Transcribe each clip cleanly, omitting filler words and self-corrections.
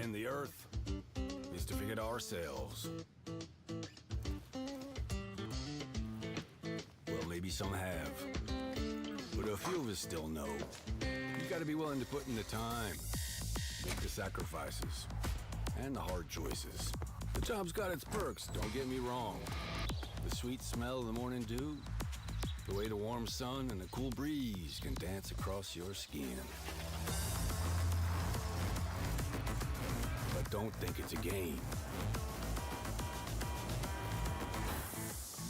understand the Earth is to forget ourselves. Well, maybe some have, but a few of us still know. You gotta be willing to put in the time, make the sacrifices, and the hard choices. The job's got its perks, don't get me wrong. The sweet smell of the morning dew, the way the warm sun and the cool breeze can dance across your skin. But don't think it's a game.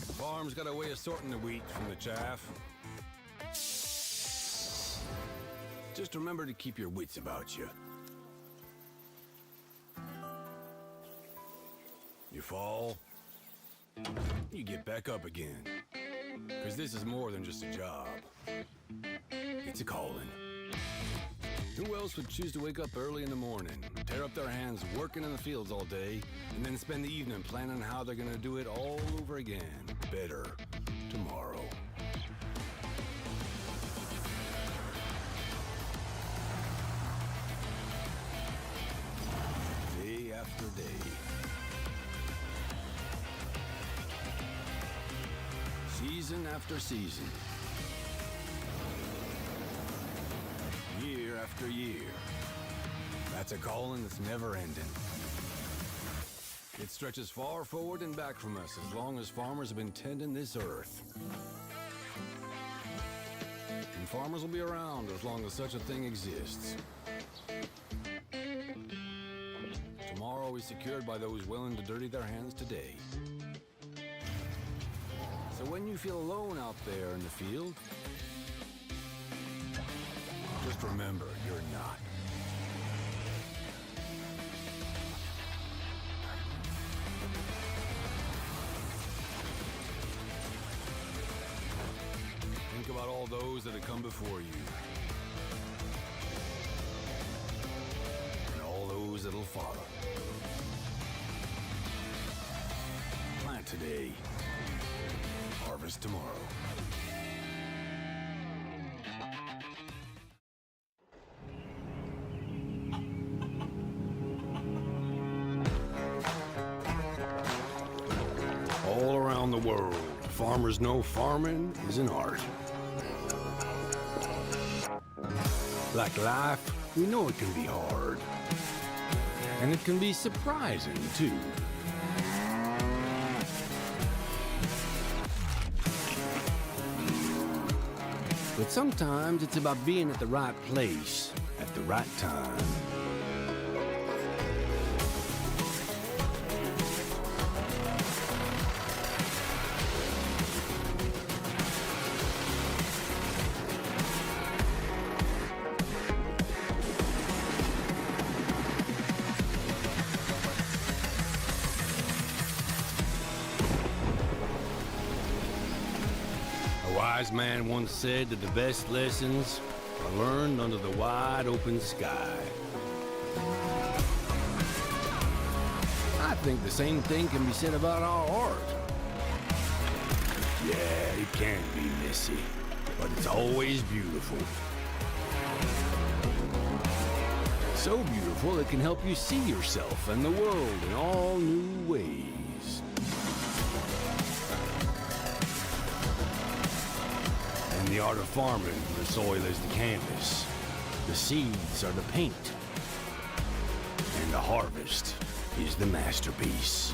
The farm's got a way of sorting the wheat from the chaff. Just remember to keep your wits about you. You fall, you get back up again. Because this is more than just a job. It's a calling. Who else would choose to wake up early in the morning, tear up their hands working in the fields all day, and then spend the evening planning how they're gonna do it all over again, better, tomorrow? Day after day. Season after season. Year after year. That's a calling that's never ending. It stretches far forward and back from us as long as farmers have been tending this earth. And farmers will be around as long as such a thing exists. Tomorrow is secured by those willing to dirty their hands today. So when you feel alone out there in the field, just remember, you're not. Think about all those that have come before you. And all those that'll follow. Plant today. Harvest tomorrow. All around the world, farmers know farming is an art. Like life, we know it can be hard. And it can be surprising, too. But sometimes it's about being at the right place at the right time. A wise man once said that the best lessons are learned under the wide open sky. I think the same thing can be said about our art. Yeah, it can be messy, but it's always beautiful. So beautiful it can help you see yourself and the world in all new ways. In the art of farming, the soil is the canvas, the seeds are the paint, and the harvest is the masterpiece.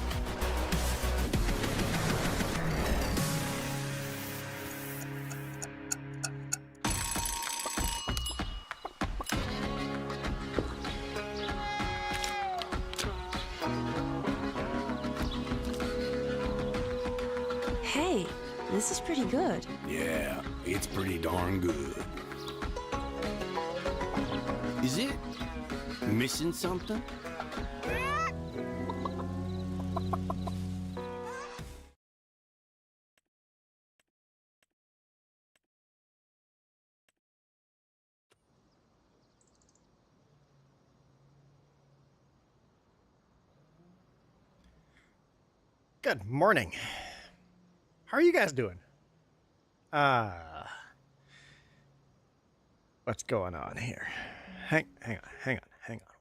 Hey, this is pretty good. Yeah, it's pretty darn good. Is it missing something? Good morning. How are you guys doing? What's going on here? Hang on.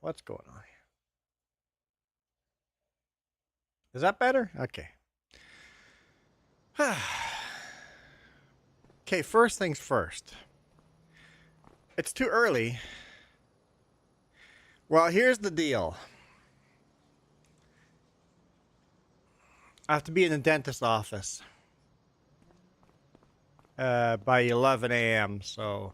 What's going on here? Is that better? Okay. Okay, first things first. It's too early. Well, here's the deal. I have to be in the dentist's office by 11 a.m. So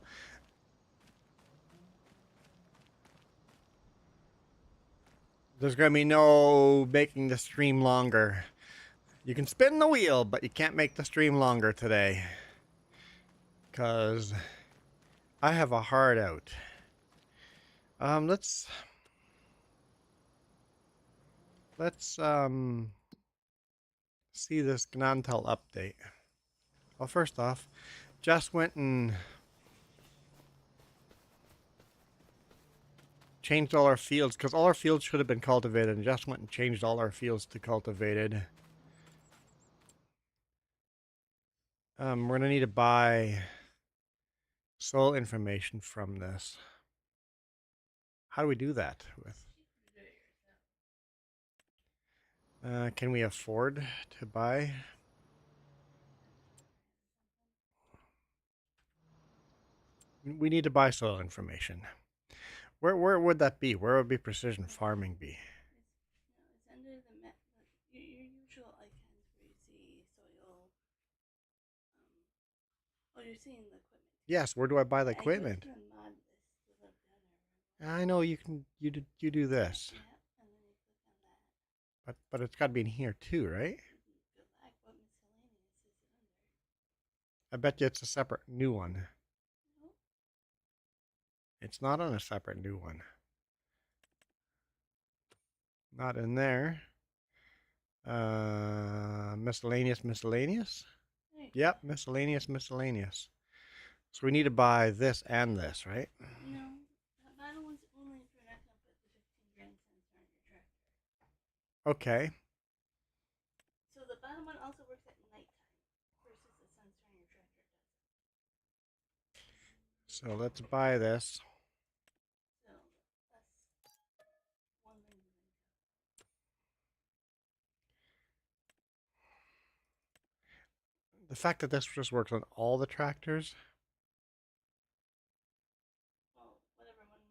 there's going to be no making the stream longer. You can spin the wheel, but you can't make the stream longer today. Because I have a hard out. Let's see this Gnadental update. Well, first off, just went and changed all our fields, because all our fields should have been cultivated, and just went and changed all our fields to cultivated. We're going to need to buy soil information from this. How do we do that with? Can we afford to buy? We need to buy soil information. Where would that be? Where would be precision farming be? It's under your usual icons where you see soil. Oh, you're seeing the equipment. Yes, where do I buy the equipment? I know you can. You do this. Yeah, and then you click on that. But it's got to be in here too, right? Go back. What miscellaneous is it under? I bet you it's a separate new one. Nope. It's not on a separate new one. Not in there. Miscellaneous. Yep, miscellaneous. So we need to buy this and this, right? No, that battle one's only if you're not gonna put the 15 grand sensor on your tractor. Okay. So the battle one also works at nighttime versus the sensor on your tractor doesn't. So let's buy this. So that's one thing. The fact that this just works on all the tractors. Well, whatever one.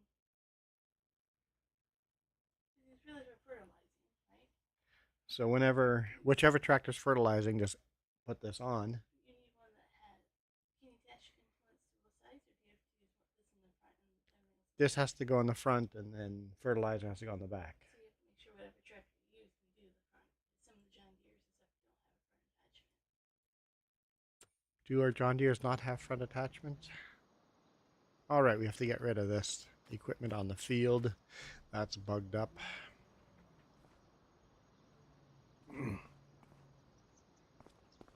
It's really for fertilizing, right? So whichever tractor's fertilizing, just put this on. You need one that has. Can you attach influence to both sides, or do you have to use this in the front and everything else? This has to go in the front, and then fertilizer has to go on the back. So you have to make sure whatever tractor you use, you do the front. Some of the John Deeres and stuff don't have a front attachment. Do our John Deeres not have front attachments? All right, we have to get rid of this equipment on the field. That's bugged up.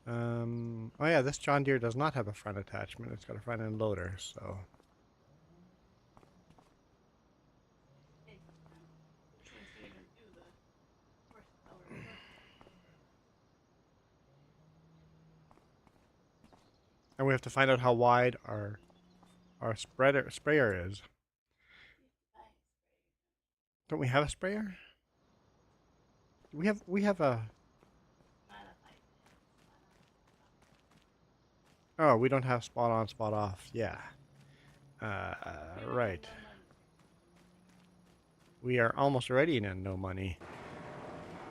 Oh yeah, this John Deere does not have a front attachment. It's got a front end loader, so. Which one's gonna even do the horsepower? And we have to find out how wide our sprayer is. Don't we have a sprayer? We have a. Oh, we don't have spot on, spot off. Yeah. Right. We are almost already in no money.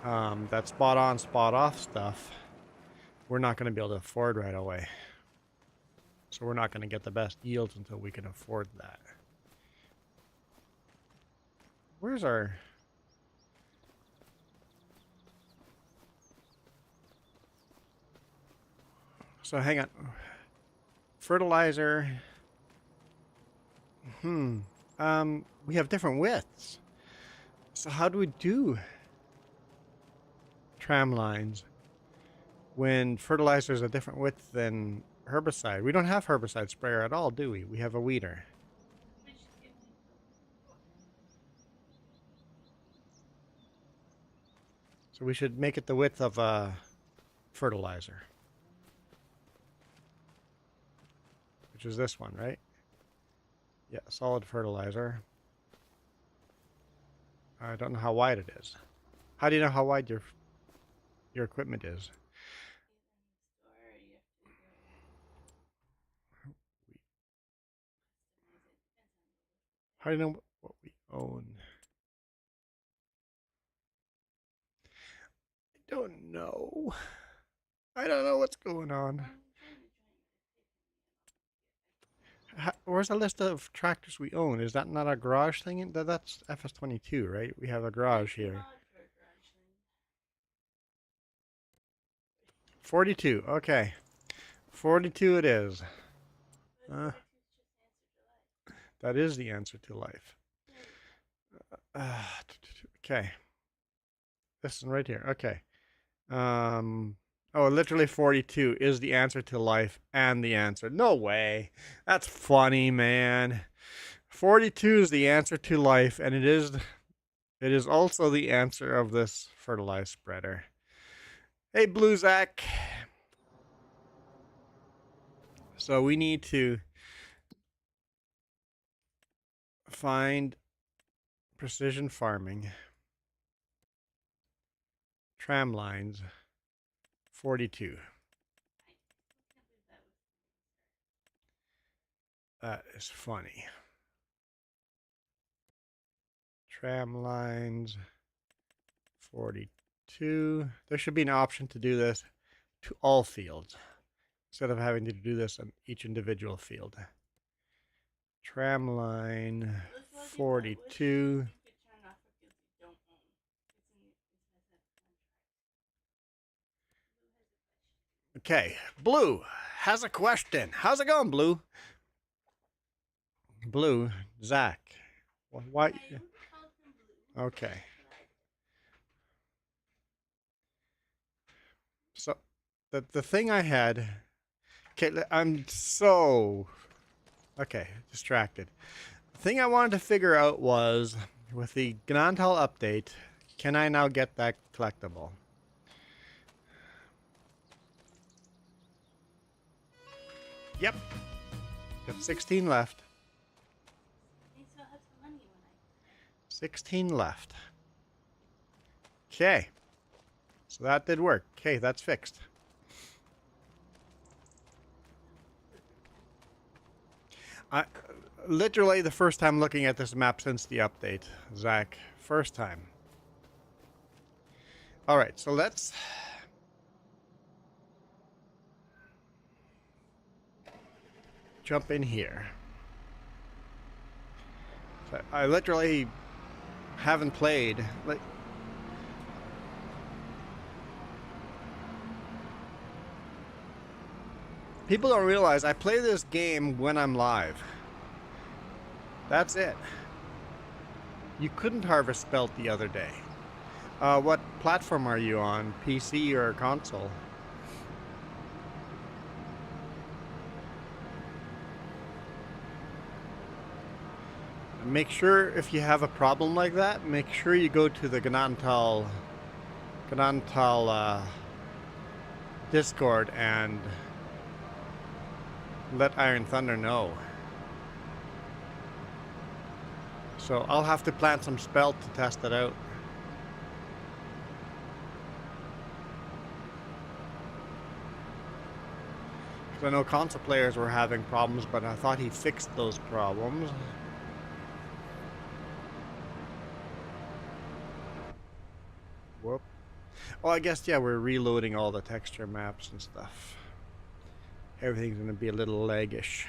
That spot on, spot off stuff, we're not going to be able to afford right away. So we're not going to get the best yields until we can afford that. Where's our... So hang on. Fertilizer. We have different widths. So how do we do tram lines when fertilizer is a different width than herbicide? We don't have herbicide sprayer at all, do we? We have a weeder. So we should make it the width of a fertilizer. Which is this one, right? Yeah, solid fertilizer. I don't know how wide it is. How do you know how wide your your equipment is. Store, or you have to go customize it. How do you know what we own? I don't know. I don't know what's going on. I'm trying to join Where's the list of tractors we own? Is that not a garage thing? That's FS22, right? We have a garage here. mod for a garage thing. 42. Okay. 42 it is. But Uh, 42 is just answer to life. that is the answer to life. Okay. This one right here. Okay. Oh, literally 42 is the answer to life and the answer. No way. That's funny, man. 42 is the answer to life, and it is also the answer of this fertilizer spreader. Hey, Blue Zach. So we need to find precision farming, tram lines, 42. That is funny. Tram lines, 42. There should be an option to do this to all fields instead of having to do this on each individual field. Tram line, 42. You could turn off a field you don't own. Okay, Blue has a question. How's it going, Blue? Blue, Zach. Why? Okay. So, the thing I had. Okay, I'm so. Okay, distracted. The thing I wanted to figure out was with the Gnadental update, can I now get that collectible? Yep. Got 16 left. 16 left. Okay. So that did work. Okay, that's fixed. Literally the first time looking at this map since the update, Zach. First time. Alright, so let's jump in here. So I literally haven't played. People don't realize I play this game when I'm live. That's it. You couldn't harvest spelt the other day. What platform are you on? PC or console? Make sure if you have a problem like that, make sure you go to the Gnadental Discord and let Iron Thunder know. So I'll have to plant some spelt to test it out. Because I know console players were having problems, but I thought he fixed those problems. Whoop. Oh, I guess, yeah, we're reloading all the texture maps and stuff. Everything's going to be a little laggish.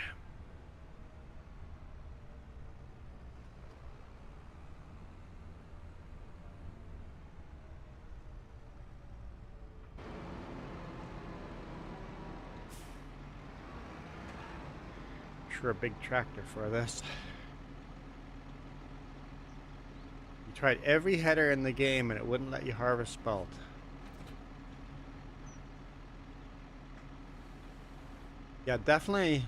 Sure, a big tractor for this. You tried every header in the game and it wouldn't let you harvest spelt. Yeah, definitely.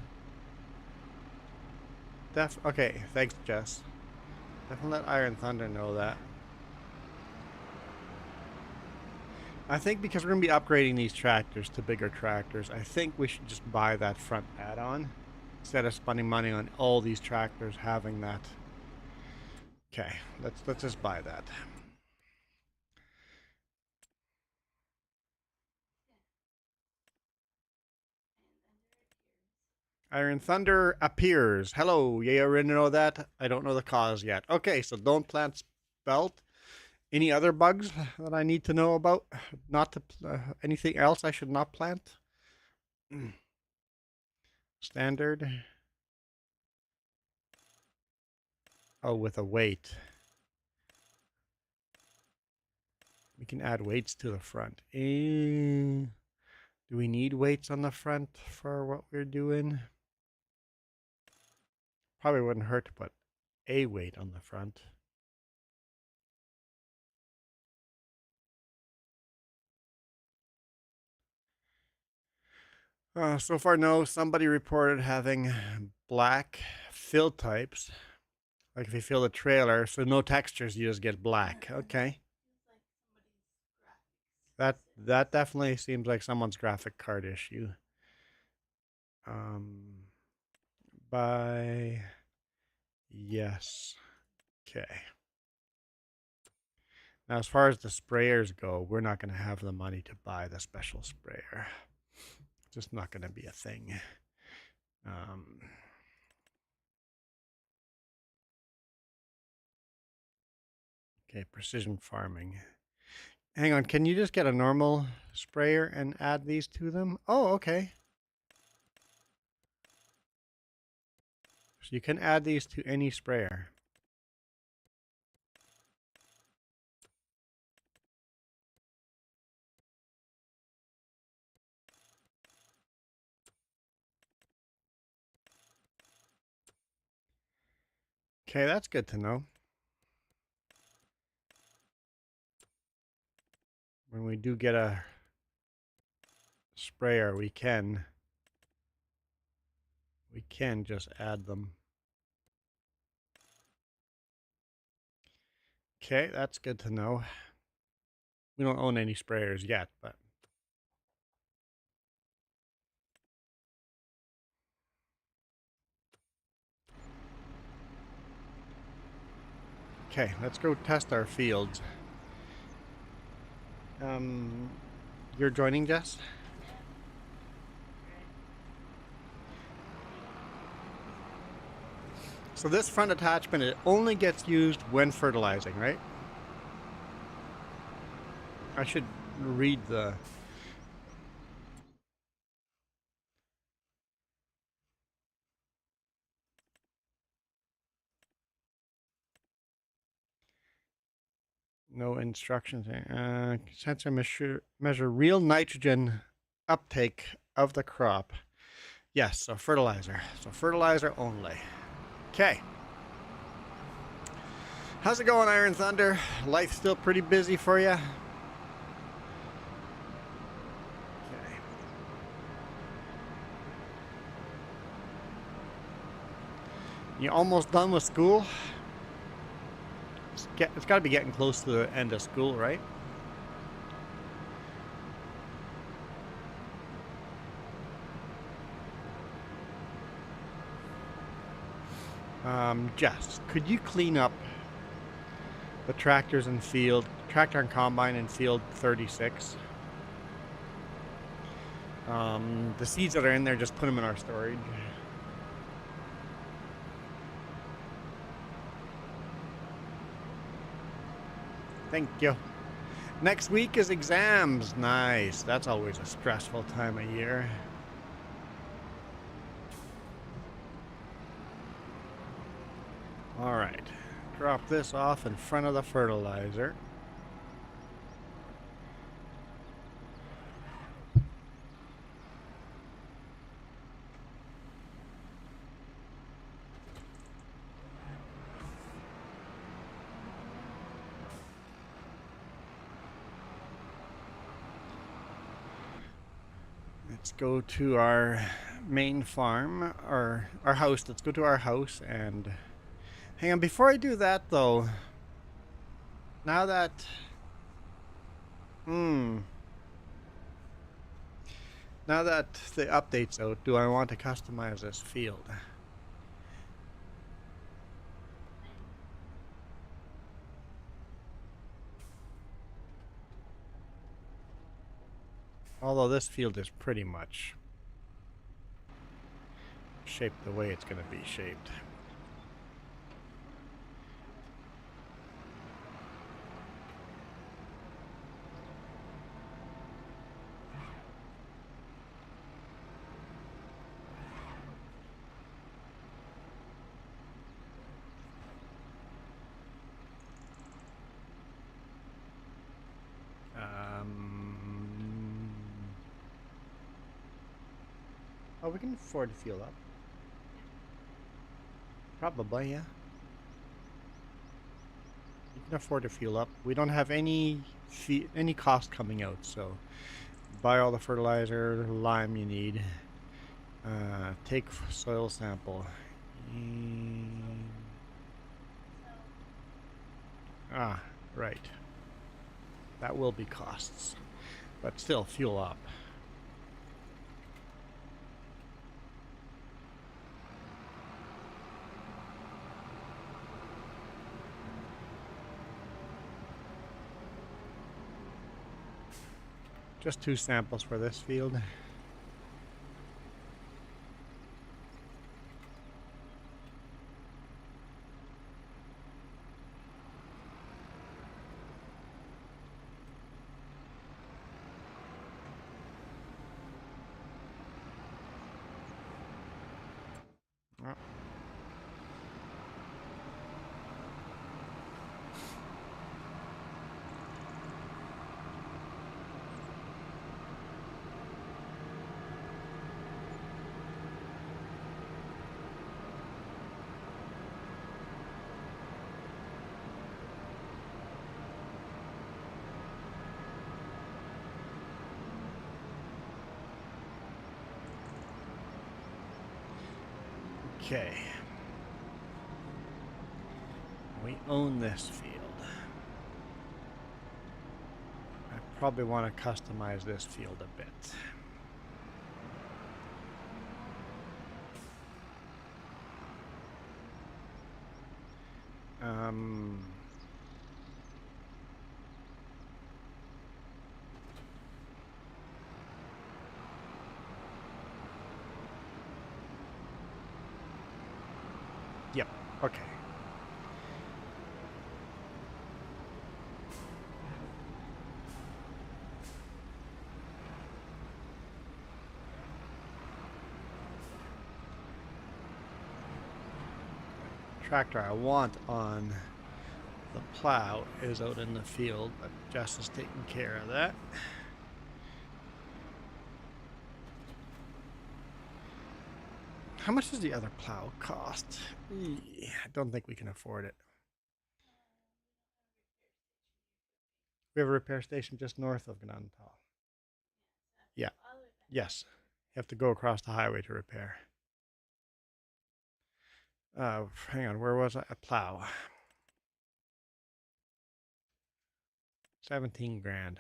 Okay, thanks, Jess. Definitely let Iron Thunder know that. I think because we're going to be upgrading these tractors to bigger tractors, I think we should just buy that front add-on instead of spending money on all these tractors having that. Okay, let's just buy that. Iron Thunder appears. Hello. You already know that? I don't know the cause yet. Okay, so don't plant spelt. Any other bugs that I need to know about? Not to anything else I should not plant? Standard. Oh, with a weight. We can add weights to the front. Do we need weights on the front for what we're doing? Probably wouldn't hurt to put a weight on the front. So far, no. Somebody reported having black fill types. Like if you fill the trailer, so no textures, you just get black. Okay. That definitely seems like someone's graphic card issue. By yes. Okay. Now, as far as the sprayers go, we're not going to have the money to buy the special sprayer. It's just not going to be a thing. Okay, precision farming. Hang on, can you just get a normal sprayer and add these to them? Oh, okay. So you can add these to any sprayer. Okay, that's good to know. When we do get a sprayer, we can just add them. Okay, that's good to know. We don't own any sprayers yet, but okay, let's go test our fields. You're joining, Jess? So this front attachment, it only gets used when fertilizing, right? I should read the... No instructions. Sensor measure real nitrogen uptake of the crop. Yes, so fertilizer. So fertilizer only. Okay. How's it going, Iron Thunder? Life still pretty busy for you? Okay. You almost done with school? It's got to be getting close to the end of school, right? Jess, could you clean up the tractor and combine in field 36? The seeds that are in there, just put them in our storage. Thank you. Next week is exams. Nice. That's always a stressful time of year. All right. Drop this off in front of the fertilizer. Let's go to our main farm, or our house. Let's go to our house and hang on. Before I do that, though, now that the update's out, do I want to customize this field? Although this field is pretty much shaped the way it's going to be shaped. Oh, we can afford to fuel up. Probably, yeah. You can afford to fuel up. We don't have any cost coming out, so buy all the fertilizer, lime you need. Take soil sample. Right. That will be costs, but still fuel up. Just 2 samples for this field. Oh. Okay. We own this field. I probably want to customize this field a bit. Yep, okay. Tractor I want on the plow is out in the field, but Jess is taking care of that. How much does the other plow cost? I don't think we can afford it. We have a repair station just north of Gnadental. Yeah. Yes. You have to go across the highway to repair. Hang on, where was I? A plow. 17 grand.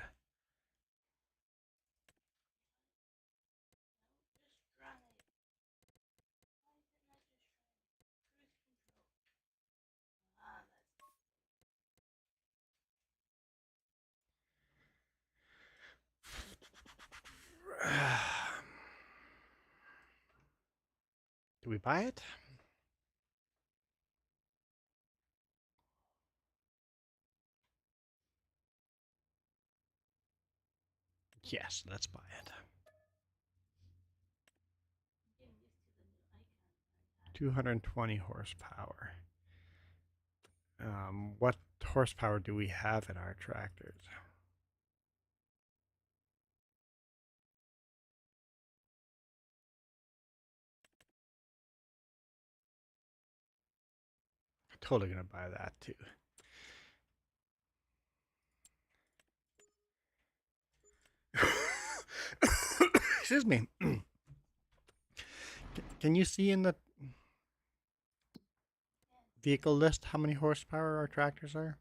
Do we buy it? Yes, let's buy it. 220 horsepower. What horsepower do we have in our tractors? I'm totally gonna buy that too. Excuse me. Can you see in the vehicle list how many horsepower our tractors are?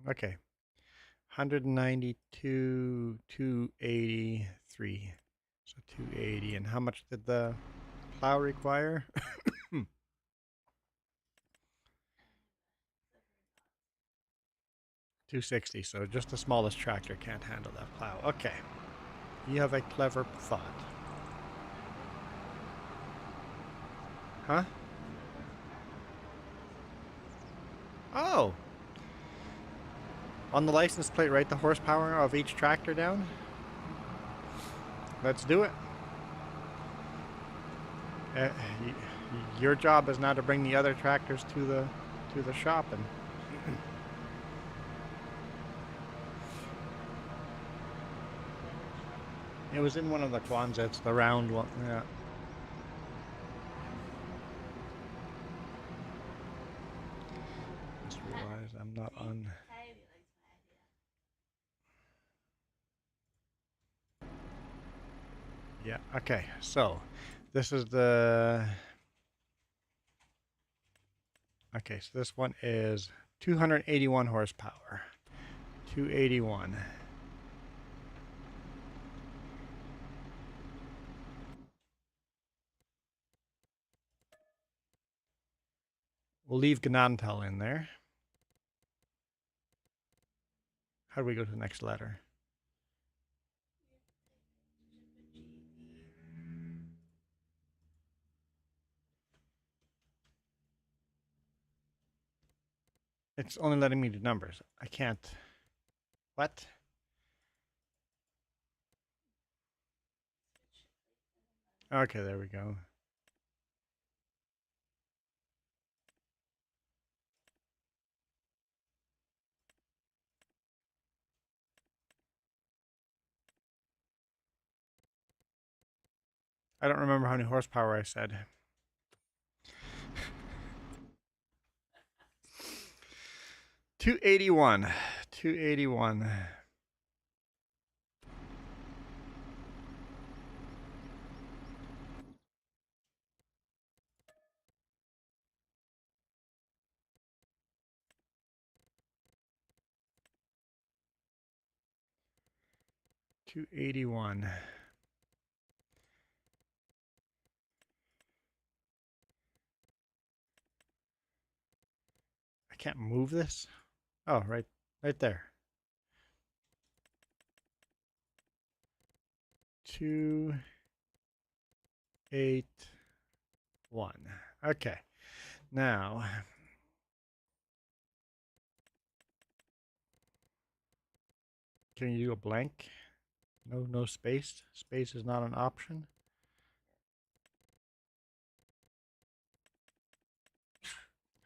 Okay. 192, 283. So 280. And how much did the plow require? 260, so just the smallest tractor can't handle that plow. Okay. You have a clever thought. Huh? Oh! On the license plate, write the horsepower of each tractor down. Let's do it. Your job is now to bring the other tractors to the shop and it was in one of the Quonsets, the round one. Yeah. Just realized I'm not on. Yeah. Okay. So, this is the. Okay. So this one is 281 horsepower. 281. We'll leave Gnadental in there. How do we go to the next letter? It's only letting me do numbers. I can't. What? Okay, there we go. I don't remember how many horsepower I said. 281. 281. $281. I can't move this. Oh, right there. 281. Okay. Now, can you do a blank? No space. Space is not an option.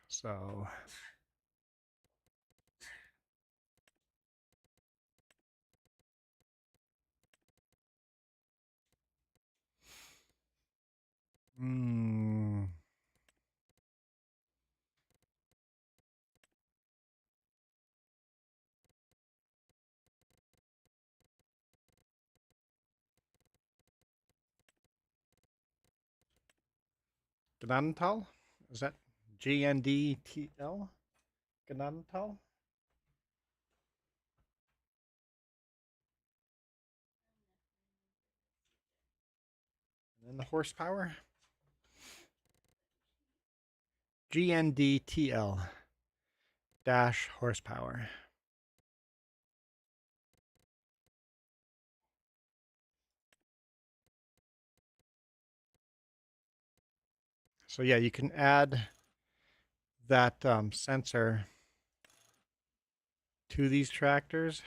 So Gnadental? Is that GNDTL? Gnadental? And then the horsepower? GNDTL dash horsepower. So yeah, you can add that sensor to these tractors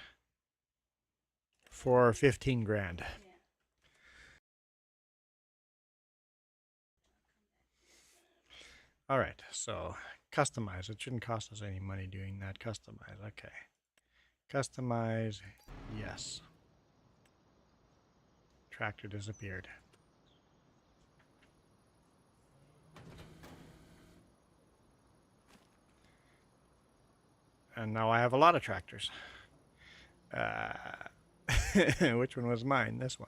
for 15 grand. Yeah. All right, so customize. It shouldn't cost us any money doing that. Customize, okay. Customize, yes. Tractor disappeared. And now I have a lot of tractors. Which one was mine? This one.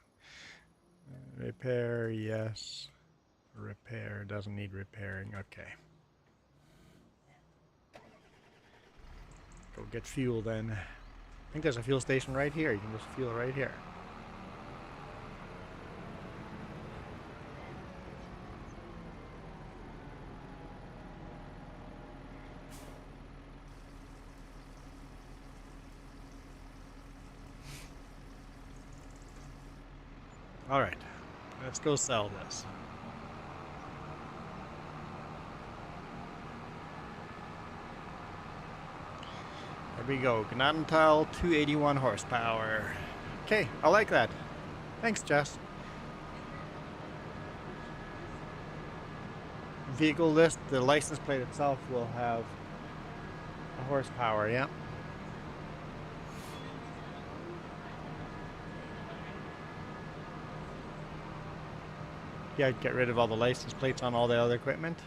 Repair, yes. Repair, doesn't need repairing. Okay. Go get fuel then. I think there's a fuel station right here. You can just fuel right here. All right, let's go sell this. There we go. Gnadental 281 horsepower. Okay, I like that. Thanks, Jess. Vehicle list, the license plate itself will have a horsepower, yeah. Yeah, get rid of all the license plates on all the other equipment.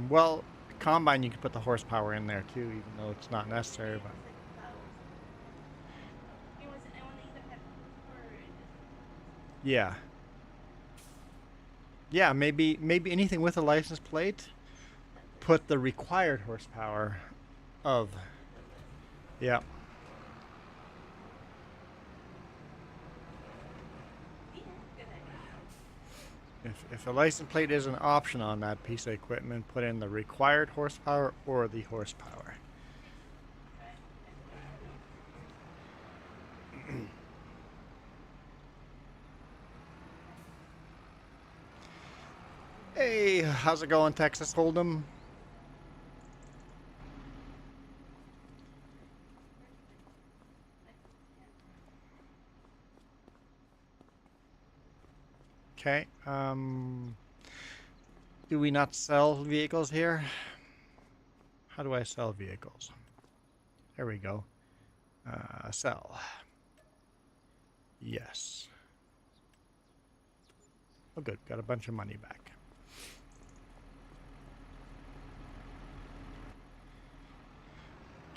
Well, combine you can put the horsepower in there too, even though it's not necessary. But yeah, yeah, maybe anything with a license plate. Put the required horsepower of, yeah. If a license plate is an option on that piece of equipment, put in the required horsepower or the horsepower. Hey, how's it going, Texas Hold'em? Okay, do we not sell vehicles here? How do I sell vehicles? There we go. Sell. Yes. Oh, good. Got a bunch of money back.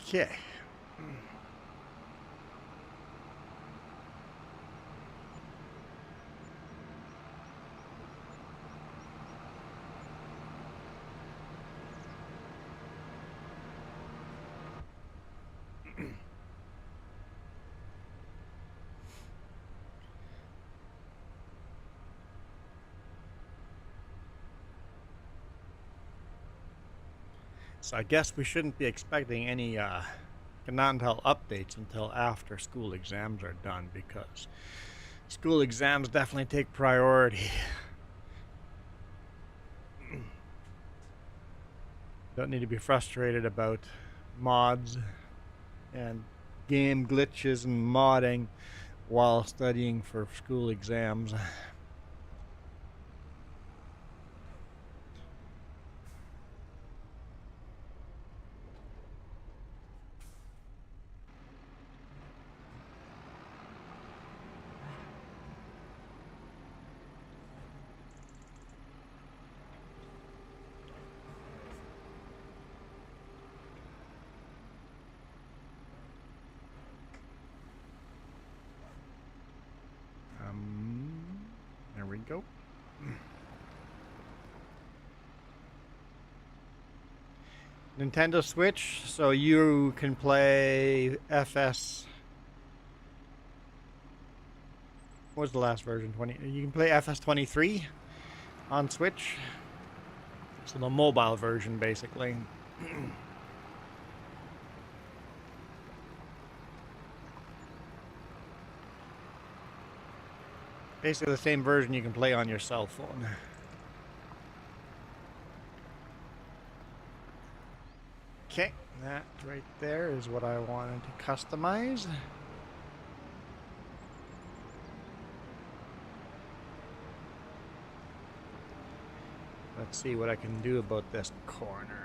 Okay. So I guess we shouldn't be expecting any Gnadental updates until after school exams are done, because school exams definitely take priority. Don't need to be frustrated about mods and game glitches and modding while studying for school exams. There we go. Nintendo Switch, so you can play FS. What was the last version? 20. You can play FS23 on Switch. So the mobile version, basically. Basically the same version you can play on your cell phone. Okay, that right there is what I wanted to customize. Let's see what I can do about this corner.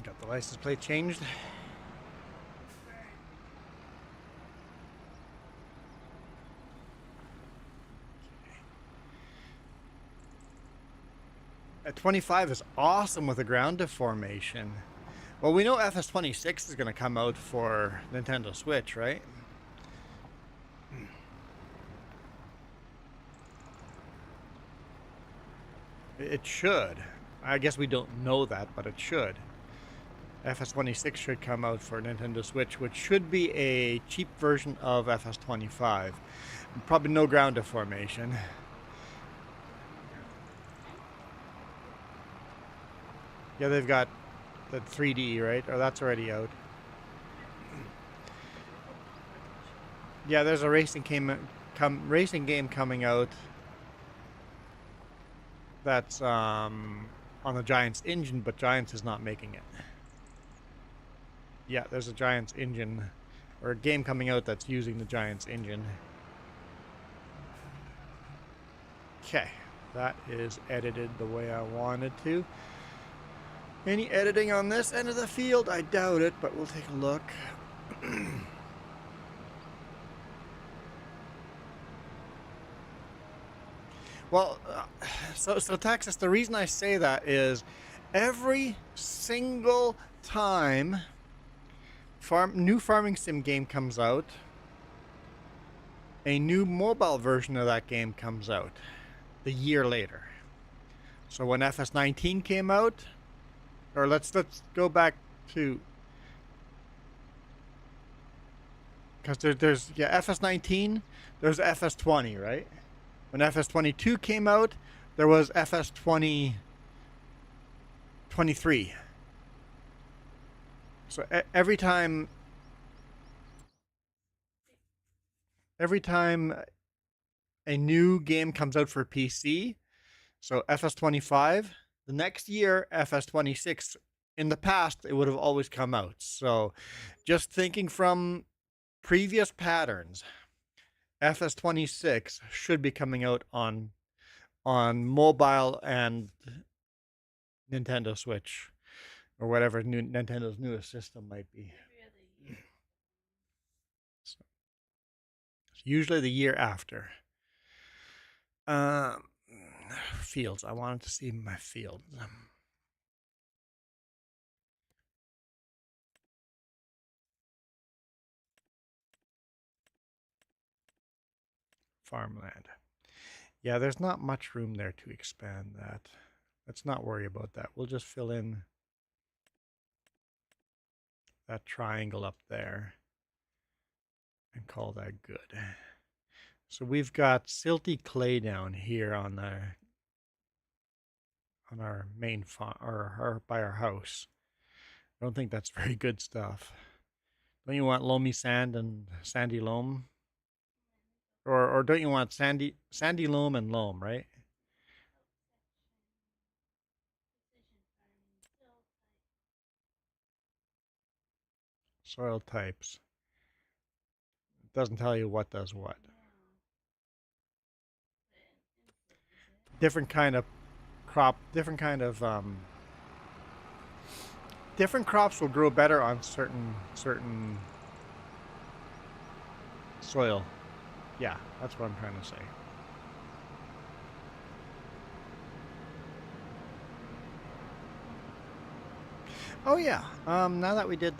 Got the license plate changed. At 25 is awesome with the ground deformation. Well, we know FS26 is going to come out for Nintendo Switch, right? It should. I guess we don't know that, but it should. FS26 should come out for Nintendo Switch, which should be a cheap version of FS25. Probably no ground deformation. Yeah, they've got the 3D, right? Or that's already out. Yeah, there's a racing game coming out that's on the Giants engine, but Giants is not making it. Yeah, there's a Giants engine, or a game coming out that's using the Giants engine. Okay, that is edited the way I wanted to. Any editing on this end of the field? I doubt it, but we'll take a look. Well, so Texas, the reason I say that is every single time new farming sim game comes out, a new mobile version of that game comes out the year later. So when FS19 came out, or let's go back to, because there's FS19, there's FS20, right? When FS22 came out, there was FS23. So every time a new game comes out for PC, so FS25, the next year FS26, in the past it would have always come out. So just thinking from previous patterns, FS26 should be coming out on mobile and Nintendo Switch, or whatever Nintendo's newest system might be. So, usually the year after. Fields. I wanted to see my fields. Farmland. Yeah, there's not much room there to expand that. Let's not worry about that. We'll just fill in that triangle up there and call that good. So we've got silty clay down here on our main farm, or by our house. I don't think that's very good stuff. Don't you want loamy sand and sandy loam? Or don't you want sandy loam and loam, right? Soil types. It doesn't tell you what does what. Different kind of crop, different crops will grow better on certain soil. Yeah, that's what I'm trying to say. Oh yeah. Now that we did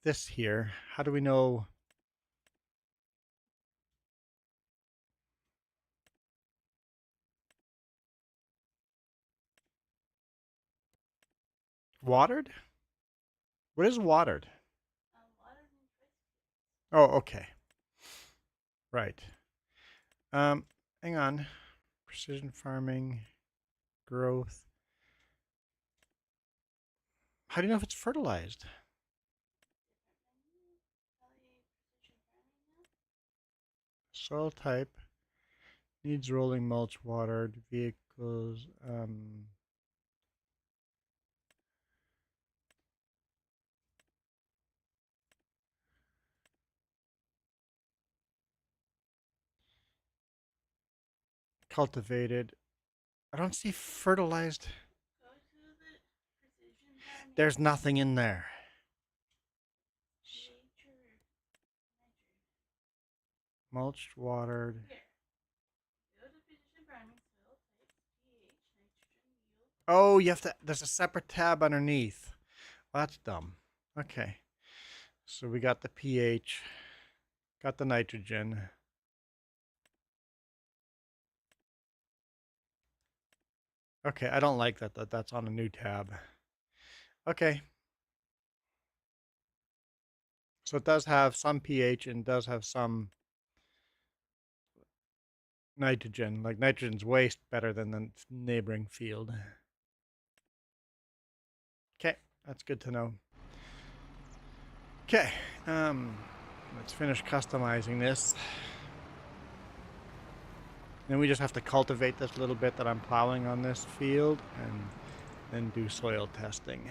this here, how do we know? Watered? What is watered? Oh, okay. Right. Hang on. Precision farming, growth. How do you know if it's fertilized? Soil type. Needs rolling mulch, watered, vehicles, cultivated. I don't see fertilized. There's nothing in there. Mulched, watered. Oh, you have to, there's a separate tab underneath. Well, that's dumb. Okay. So we got the pH, got the nitrogen. Okay, I don't like that that's on a new tab. Okay. So it does have some pH and does have some nitrogen. Like nitrogen's way better than the neighboring field. Okay, that's good to know. Okay, let's finish customizing this. Then we just have to cultivate this little bit that I'm plowing on this field and then do soil testing.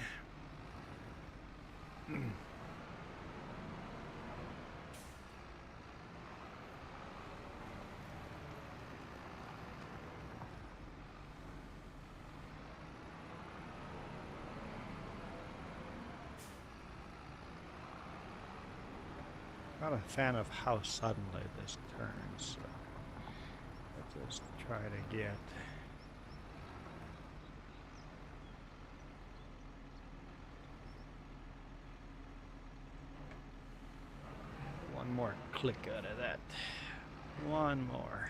Not a fan of how suddenly this turns, so let's just try to get one more click out of that. One more.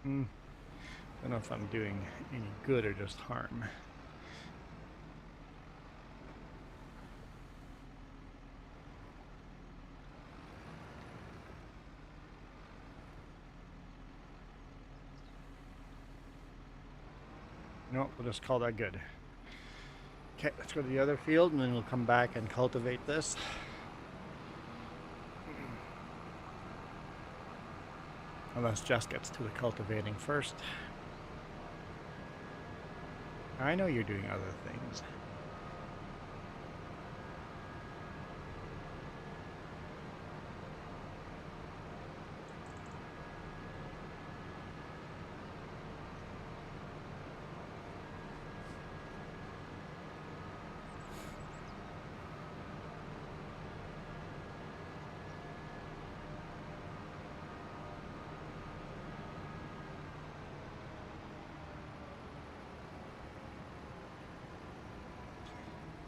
Don't know if I'm doing any good or just harm. No, we'll just call that good. Okay, let's go to the other field and then we'll come back and cultivate this. Unless Jess gets to the cultivating first. I know you're doing other things.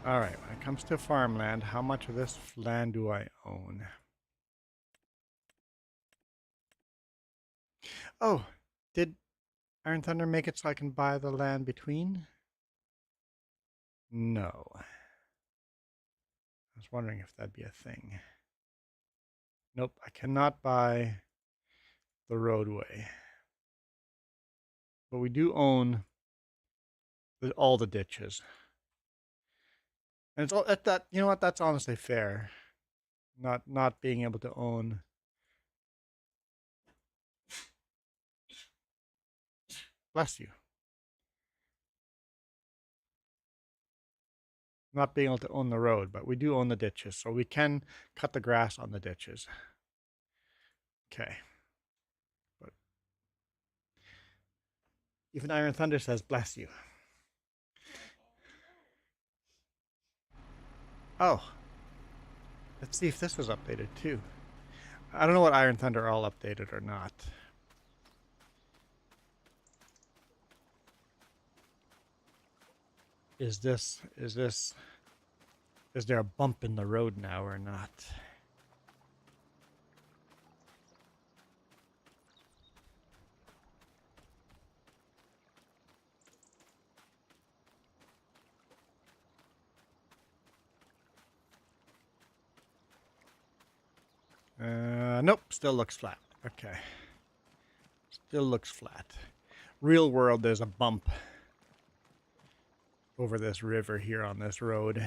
All right, when it comes to farmland, how much of this land do I own? Oh, did Iron Thunder make it so I can buy the land between? No. I was wondering if that'd be a thing. Nope, I cannot buy the roadway. But we do own all the ditches. And it's all that, you know what, that's honestly fair. Not being able to own bless you. Not being able to own the road, but we do own the ditches, so we can cut the grass on the ditches. Okay. But even Iron Thunder says bless you. Oh. Let's see if this was updated too. I don't know what Iron Thunder are all updated or not. Is there a bump in the road now or not? Nope, still looks flat. Okay. Still looks flat. Real world, there's a bump over this river here on this road.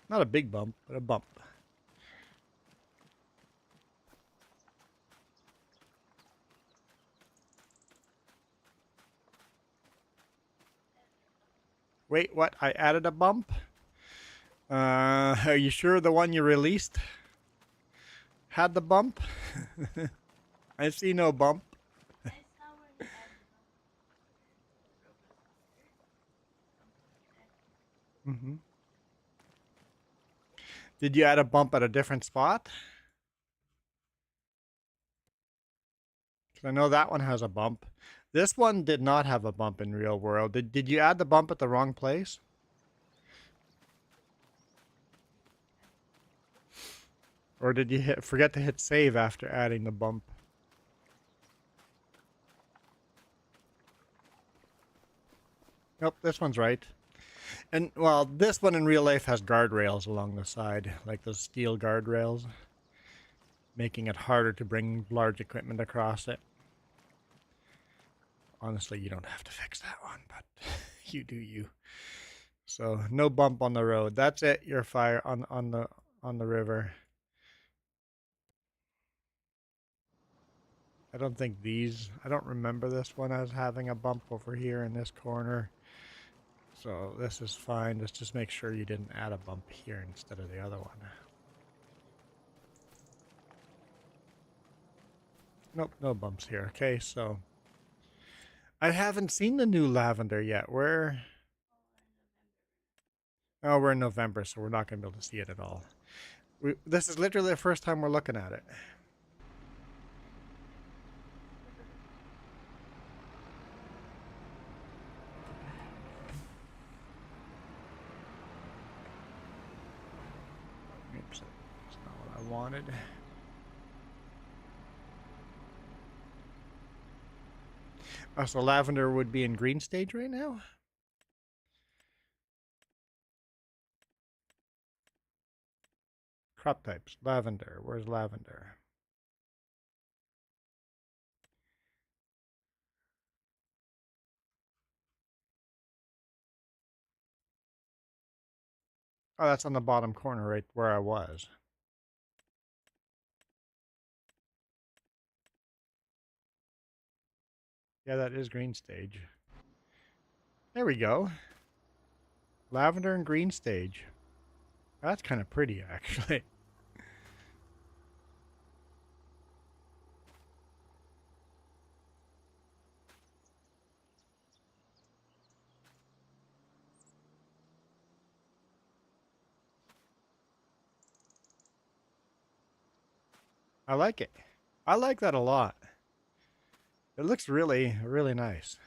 Not a big bump, but a bump. Wait, what? I added a bump? Are you sure the one you released had the bump? I see no bump. I saw where you added them. Mm-hmm. Did you add a bump at a different spot? I know that one has a bump. This one did not have a bump in real world. Did you add the bump at the wrong place? Or did you forget to hit save after adding the bump? Nope, this one's right. And, well, this one in real life has guardrails along the side, like those steel guardrails, making it harder to bring large equipment across it. Honestly, you don't have to fix that one, but you do you. So, no bump on the road. That's it. You're fire on the river. I don't remember this one as having a bump over here in this corner. So this is fine. Let's just make sure you didn't add a bump here instead of the other one. Nope, no bumps here. Okay, so I haven't seen the new lavender yet. Where? Oh, we're in November, so we're not going to be able to see it at all. This is literally the first time we're looking at it. Oops, that's not what I wanted. Oh, so lavender would be in green stage right now? Crop types. Lavender. Where's lavender? Oh, that's on the bottom corner right where I was. Yeah, that is green stage. There we go. Lavender and green stage. That's kind of pretty, actually. I like it. I like that a lot. It looks really, really nice.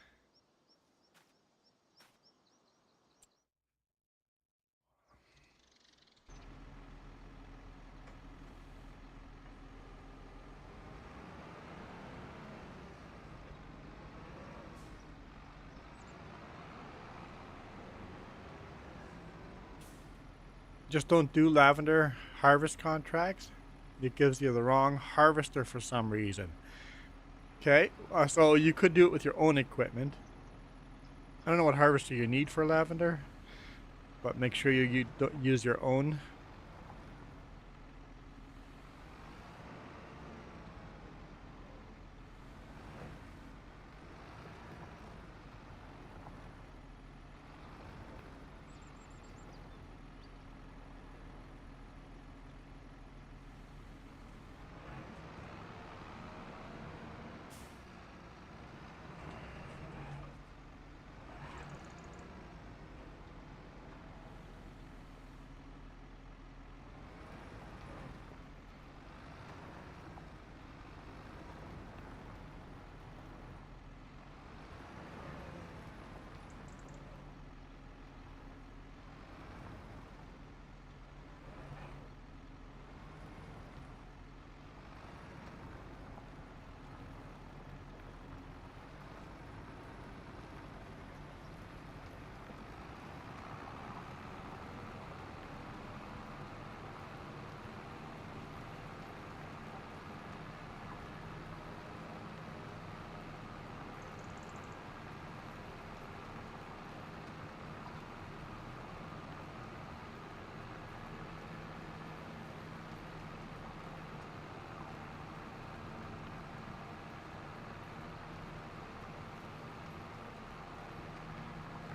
Just don't do lavender harvest contracts. It gives you the wrong harvester for some reason. Okay, so you could do it with your own equipment. I don't know what harvester you need for lavender, but make sure you don't use your own.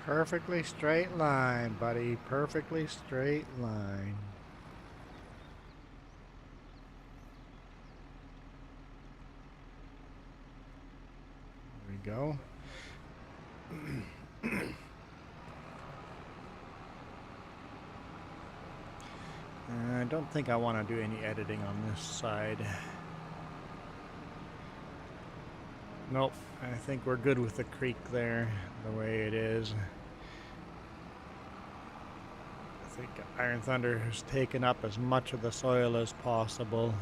Perfectly straight line, buddy. Perfectly straight line. There we go. I don't think I want to do any editing on this side. Nope, I think we're good with the creek there, the way it is. I think Iron Thunder has taken up as much of the soil as possible.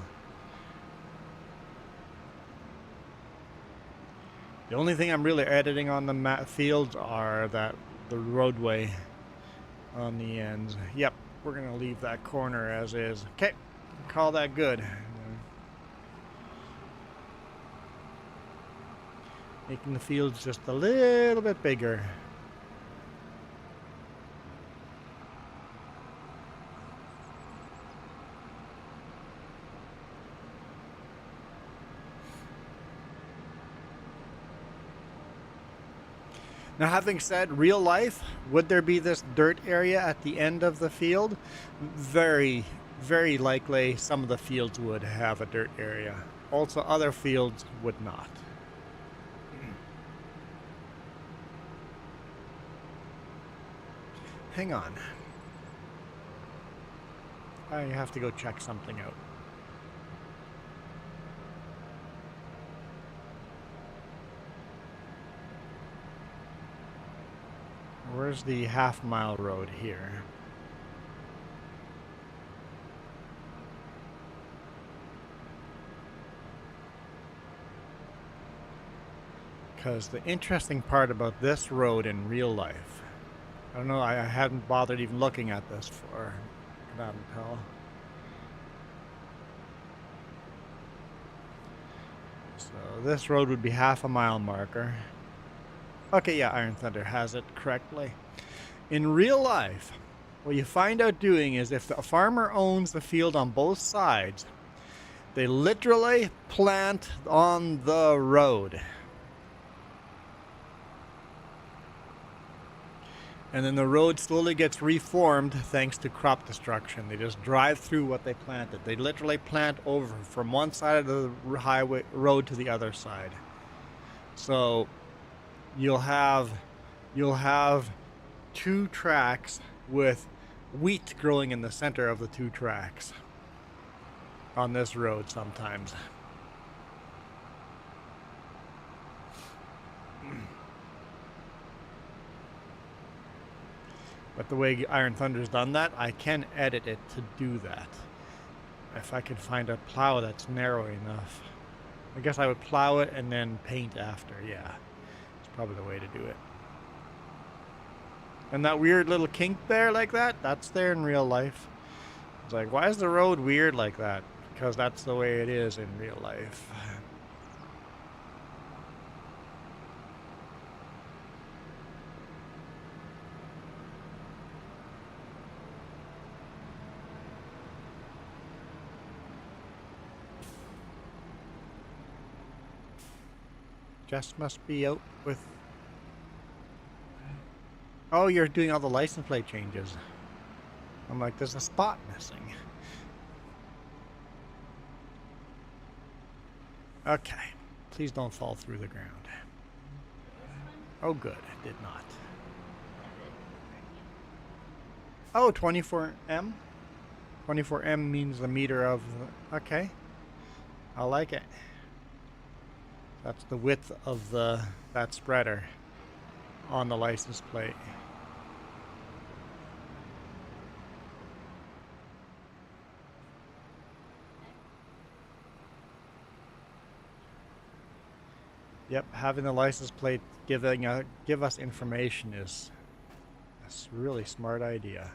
The only thing I'm really editing on the fields are that the roadway on the ends. Yep, we're gonna leave that corner as is. Okay, call that good. Making the fields just a little bit bigger. Now, having said real life, would there be this dirt area at the end of the field? Very, very likely some of the fields would have a dirt area. Also, other fields would not. Hang on. I have to go check something out. Where's the half-mile road here? Because the interesting part about this road in real life, I don't know, I hadn't bothered even looking at this for Gnadental. So this road would be half a mile marker. Okay, yeah, Iron Thunder has it correctly. In real life, what you find out doing is if the farmer owns the field on both sides, they literally plant on the road. And then the road slowly gets reformed thanks to crop destruction. They just drive through what they planted. They literally plant over from one side of the highway road to the other side. So you'll have two tracks with wheat growing in the center of the two tracks on this road sometimes. But the way Iron Thunder's done that, I can edit it to do that. If I could find a plow that's narrow enough. I guess I would plow it and then paint after, yeah. Probably the way to do it. And that weird little kink there like that, that's there in real life. It's like, why is the road weird like that? Because that's the way it is in real life. Jess must be out with... Oh, you're doing all the license plate changes. I'm like, there's a spot missing. Okay. Please don't fall through the ground. Oh, good. It did not. Oh, 24M? 24M means the meter of... Okay. I like it. That's the width of that spreader on the license plate. Yep, having the license plate give us information is a really smart idea.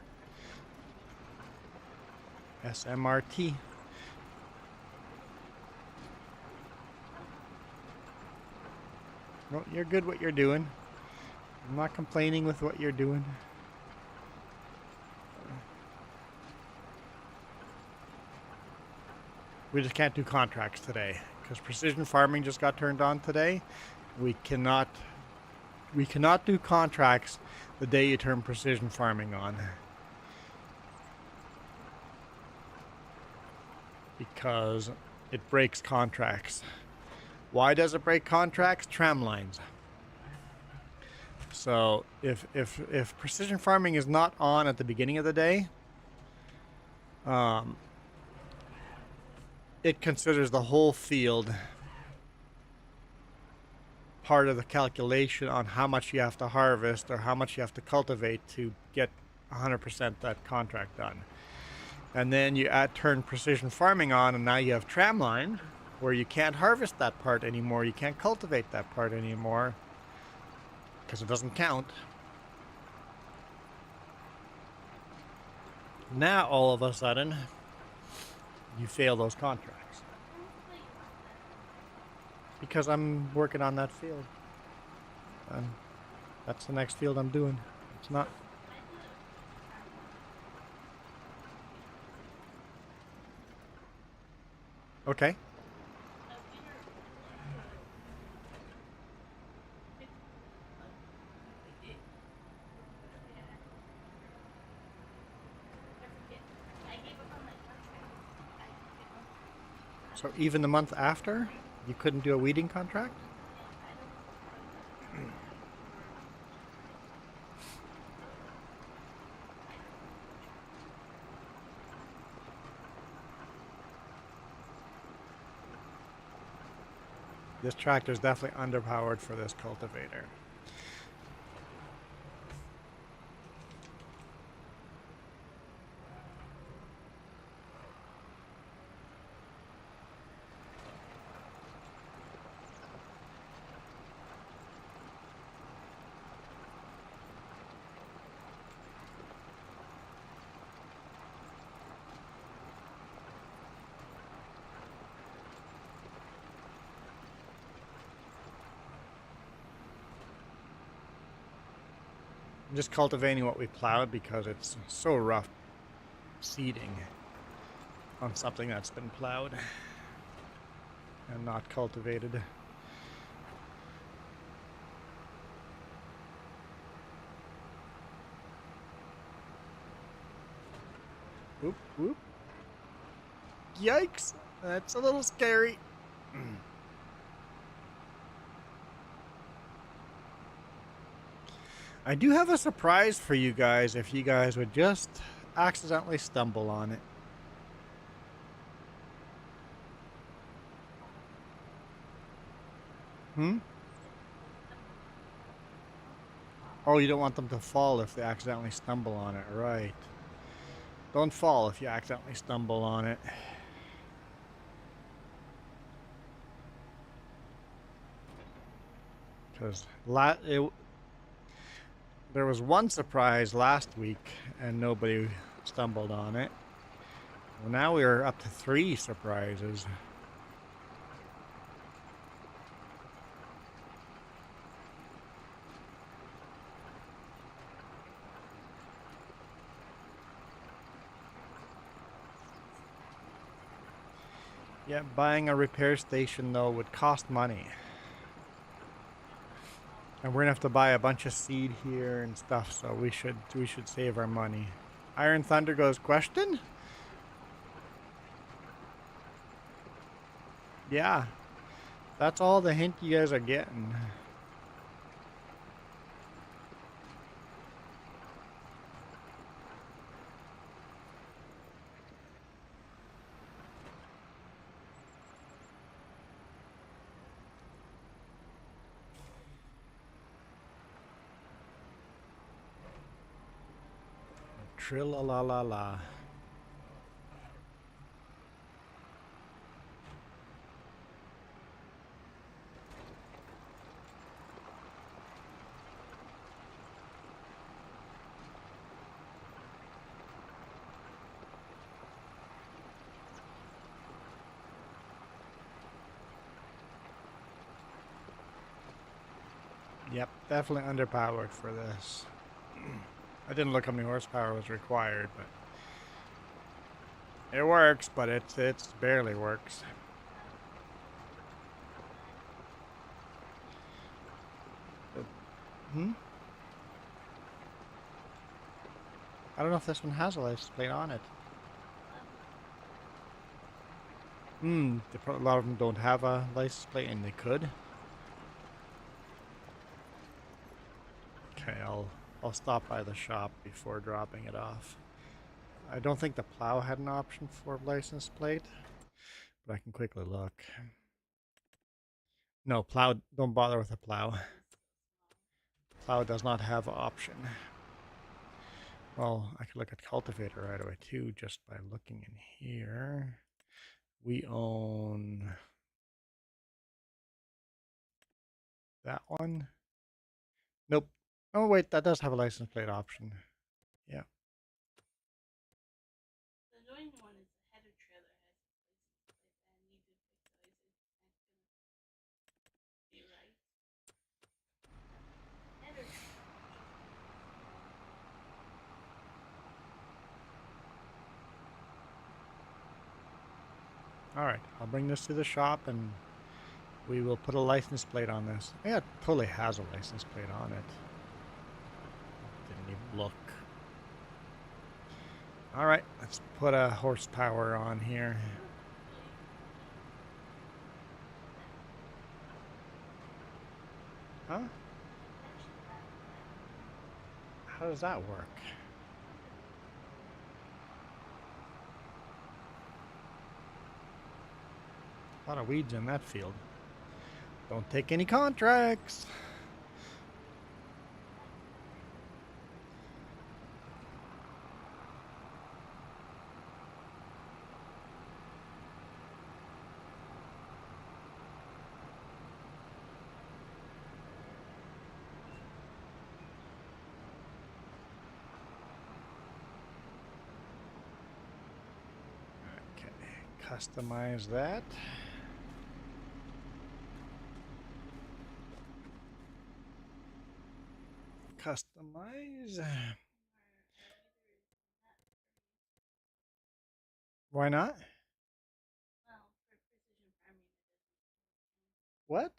SMRT. No, you're good what you're doing. I'm not complaining with what you're doing. We just can't do contracts today because precision farming just got turned on today. We cannot do contracts the day you turn precision farming on. Because it breaks contracts. Why does it break contracts? Tram lines. So if precision farming is not on at the beginning of the day, it considers the whole field part of the calculation on how much you have to harvest or how much you have to cultivate to get 100% that contract done. And then you turn precision farming on, and now you have tramline where you can't harvest that part anymore. You can't cultivate that part anymore because it doesn't count. Now all of a sudden, you fail those contracts because I'm working on that field. That's the next field I'm doing. It's not. Okay. So even the month after, you couldn't do a weeding contract? This tractor is definitely underpowered for this cultivator. I'm just cultivating what we plowed because it's so rough seeding on something that's been plowed and not cultivated. Whoop, whoop. Yikes! That's a little scary. I do have a surprise for you guys if you guys would just accidentally stumble on it. Oh, you don't want them to fall if they accidentally stumble on it, right. Don't fall if you accidentally stumble on it. Because there was one surprise last week and nobody stumbled on it. Well, now we're up to 3 surprises. Yeah, buying a repair station though would cost money. And we're gonna have to buy a bunch of seed here and stuff, so we should save our money. Iron Thunder goes, question? Yeah. That's all the hint you guys are getting. Trill-la-la-la-la. Yep, definitely underpowered for this. I didn't look how many horsepower was required, but it works, but it's barely works. I don't know if this one has a license plate on it. A lot of them don't have a license plate, and they could. Okay, I'll stop by the shop before dropping it off. I don't think the plow had an option for license plate, but I can quickly look. No, plow, don't bother with the plow. Plow does not have an option. Well, I could look at cultivator right away too, just by looking in here. We own that one. Nope. Oh wait, that does have a license plate option. Yeah. Alright, I'll bring this to the shop and we will put a license plate on this. Yeah, it totally has a license plate on it. Didn't even look. Alright, let's put a horsepower on here. Huh? How does that work? A lot of weeds in that field. Don't take any contracts. Okay, customize that. Customize. Why not? Well, for precision farming, What? it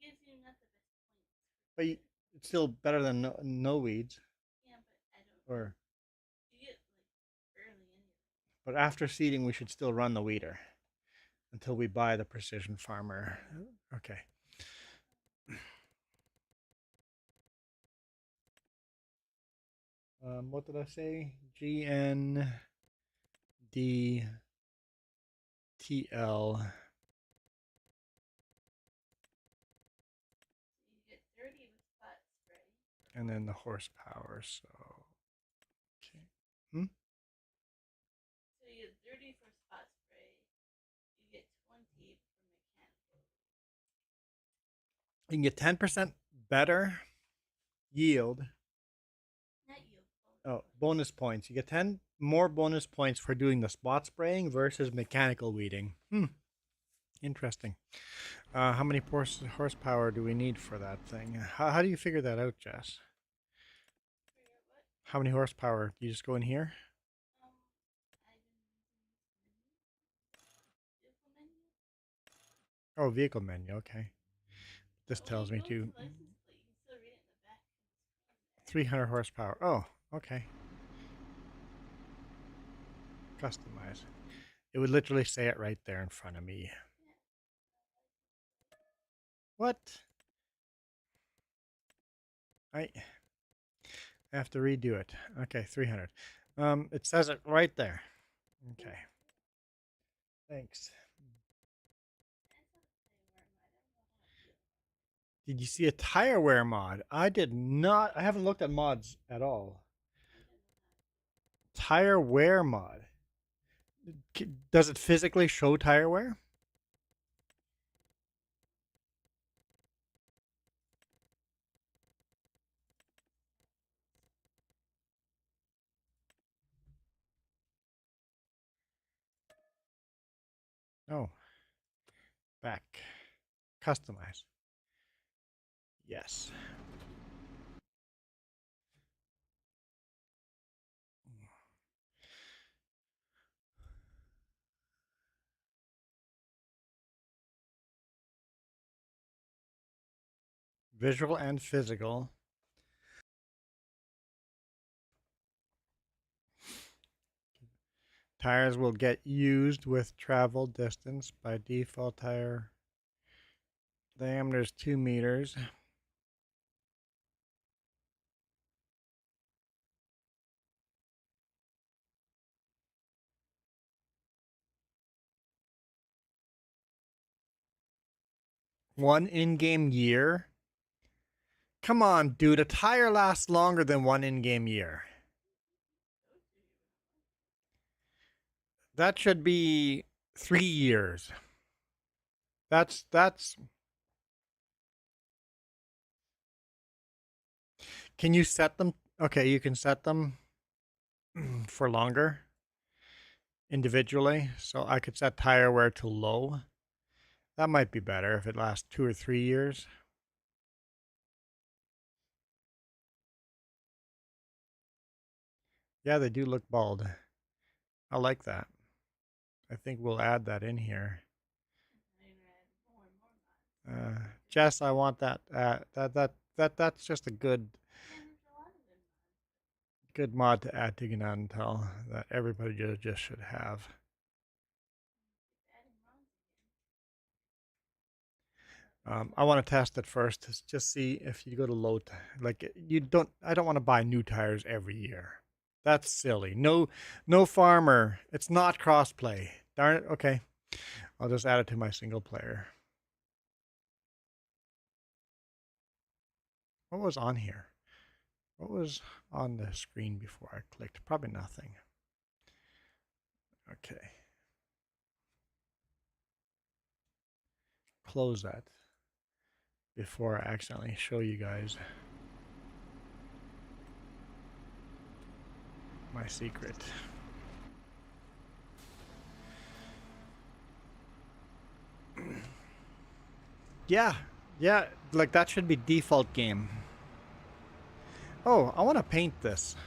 gives you not the best points. But it's still better than no weeds. Yeah, but I don't. Or, You get like barely any of it. but after seeding, we should still run the weeder until we buy the precision farmer. Okay. What did I say? GNDTL. So you get 30 with spot spray. And then the horsepower. So, okay. Hmm? So you get 30 for spot spray. You get 20 for mechanical. You can get 10% better yield. Not yield. Oh, bonus points. You get 10 more bonus points for doing the spot spraying versus mechanical weeding. Interesting. How many horsepower do we need for that thing? How do you figure that out, Jess? Figure out what? How many horsepower? You just go in here? I've been using this menu. Vehicle menu. Oh, vehicle menu. Okay. This But tells when me you go to into license plate, you can still read it in the back of the screen there. 300 horsepower. Oh, okay. Customize. It would literally say it right there in front of me. Yeah. What? I have to redo it. Okay, 300. It says it right there. Okay. Thanks. Did you see a tire wear mod? I did not. I haven't looked at mods at all. Tire wear mod. Does it physically show tire wear? Oh. Back. Customize. Yes. Visual and physical. Tires will get used with travel distance. By default, tire diameter is 2 meters. One in-game year. Come on, dude. A tire lasts longer than one in-game year. That should be 3 years. That's. Can you set them? Okay, you can set them for longer individually. So I could set tire wear to low. That might be better if it lasts 2 or 3 years. Yeah, they do look bald. I like that. I think we'll add that in here. I'm gonna add more and more mods. Jess, I want that. That's just a good Yeah, there's a lot of them mods. good mod to add to Gnadental that everybody just should have. Keep adding mods again. I want to test it first to just see if you go to load, like you don't. I don't want to buy new tires every year. That's silly. No farmer. It's not crossplay. Darn it. Okay, I'll just add it to my single player. What was on here? What was on the screen before I clicked? Probably nothing. Okay. Close that before I accidentally show you guys my secret. Yeah, like that should be default game. Oh, I want to paint this.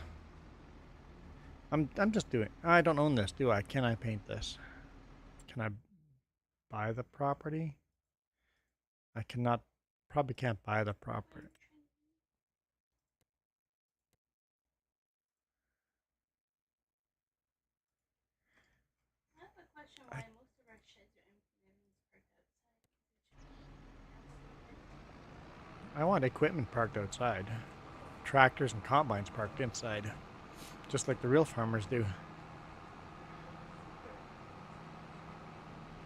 I'm just doing. I don't own this, do I? Can I paint this? Can I buy the property? I cannot. Probably can't buy the property. I have a question why most of our sheds are empty and parked outside. I want equipment parked outside. Tractors and combines parked inside. Just like the real farmers do.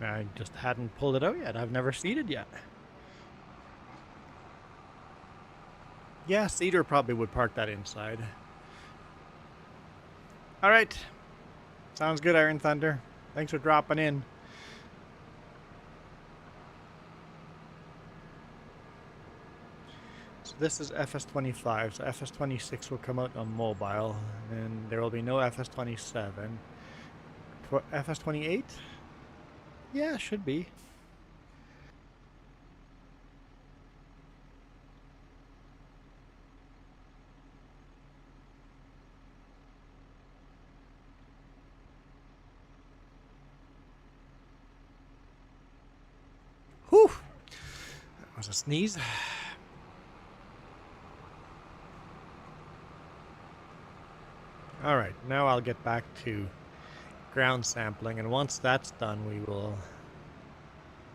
I just hadn't pulled it out yet. I've never seeded yet. Yeah, Cedar probably would park that inside. All right. Sounds good, Iron Thunder. Thanks for dropping in. So this is FS25. So FS26 will come out on mobile, and there will be no FS27. FS28? Yeah, should be. Whew! That was a sneeze. All right, now I'll get back to ground sampling, and once that's done, we will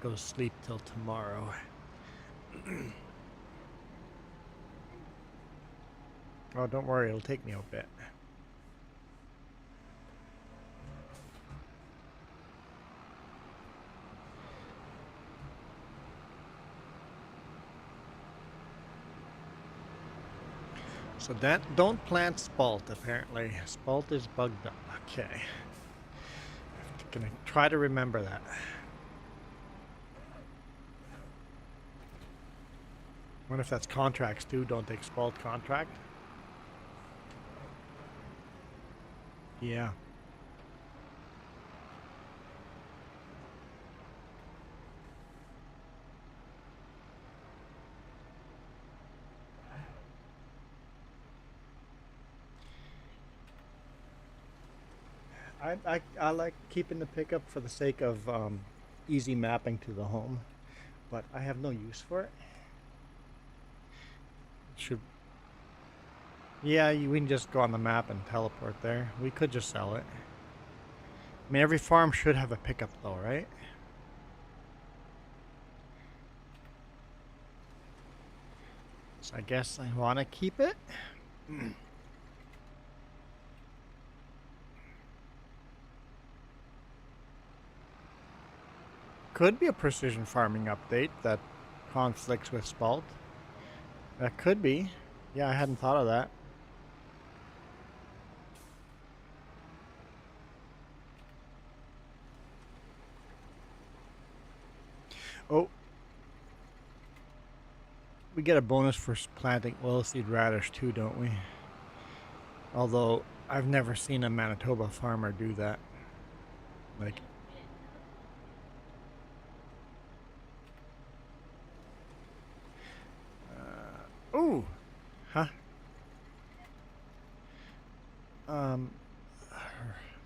go sleep till tomorrow. Oh, don't worry, it'll take me a bit. So that don't plant spalt, apparently. Spalt is bugged up. Okay. I'm gonna try to remember that. Wonder if that's contracts too. Don't take spalt contract. Yeah. I like keeping the pickup for the sake of easy mapping to the home, but I have no use for it. Yeah, we can just go on the map and teleport there. We could just sell it. I mean, every farm should have a pickup though, right? So I guess I want to keep it. Could be a precision farming update that conflicts with spalt. That could be. Yeah, I hadn't thought of that. Oh. We get a bonus for planting oilseed radish too, don't we? Although, I've never seen a Manitoba farmer do that. Like... ooh! Huh?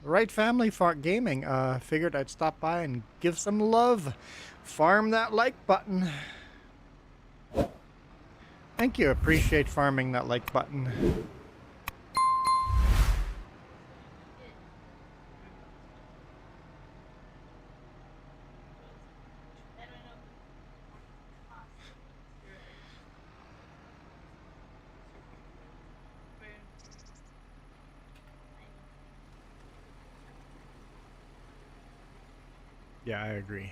Right Family Gaming. Figured I'd stop by and give some love. Farm that like button. Thank you. Appreciate farming that like button. Yeah, I agree.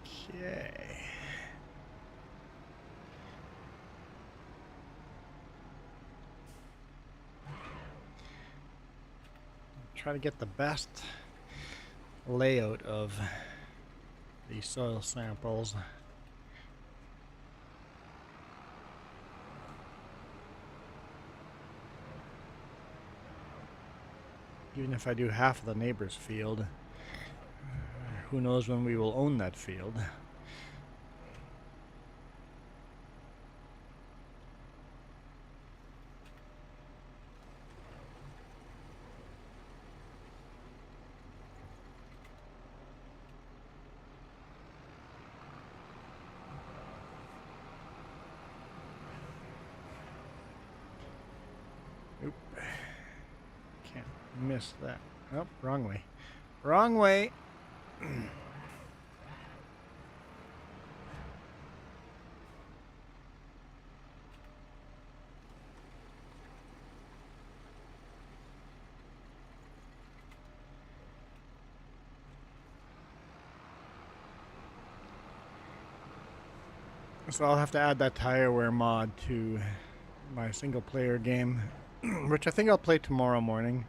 Okay. Try to get the best layout of these soil samples. Even if I do half of the neighbor's field, who knows when we will own that field. Oop. Can't miss that. Oh, wrong way. Wrong way. So I'll have to add that tire wear mod to my single player game, which I think I'll play tomorrow morning.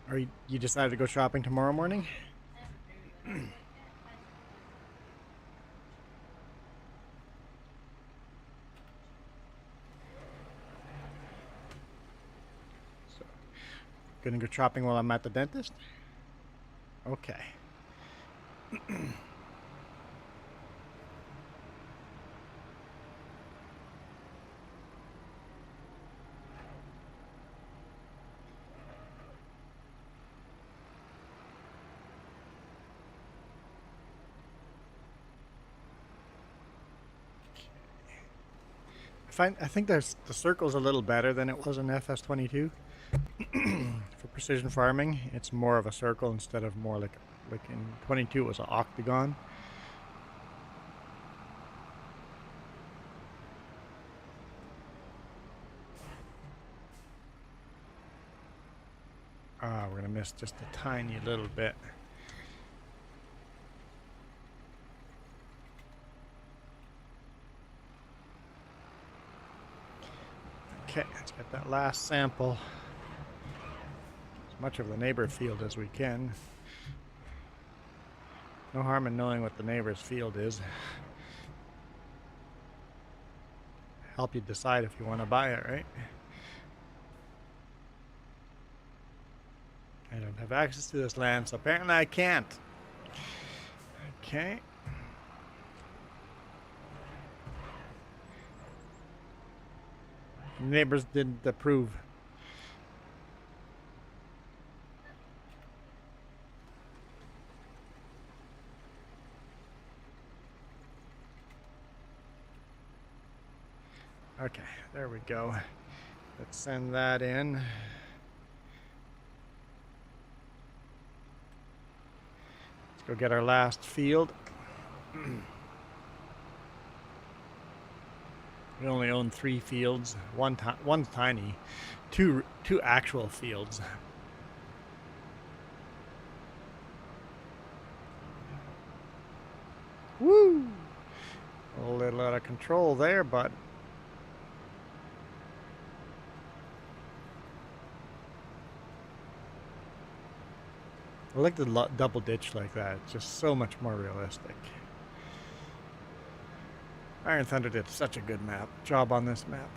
Or you decided to go shopping tomorrow morning? So, gonna go shopping while I'm at the dentist? Okay. I think the circle's a little better than it was in FS22. For precision farming, it's more of a circle instead of more like in 22 it was an octagon. We're gonna miss just a tiny little bit. Okay, let's get that last sample. As much of the neighbor field as we can. No harm in knowing what the neighbor's field is. Help you decide if you want to buy it, right? I don't have access to this land, so apparently I can't. Okay. Neighbors didn't approve. Okay, there we go. Let's send that in. Let's go get our last field. We only own 3 fields. One's tiny. Two actual fields. Woo! A little out of control there, but I like the double ditch like that. It's just so much more realistic. Iron Thunder did such a good job on this map.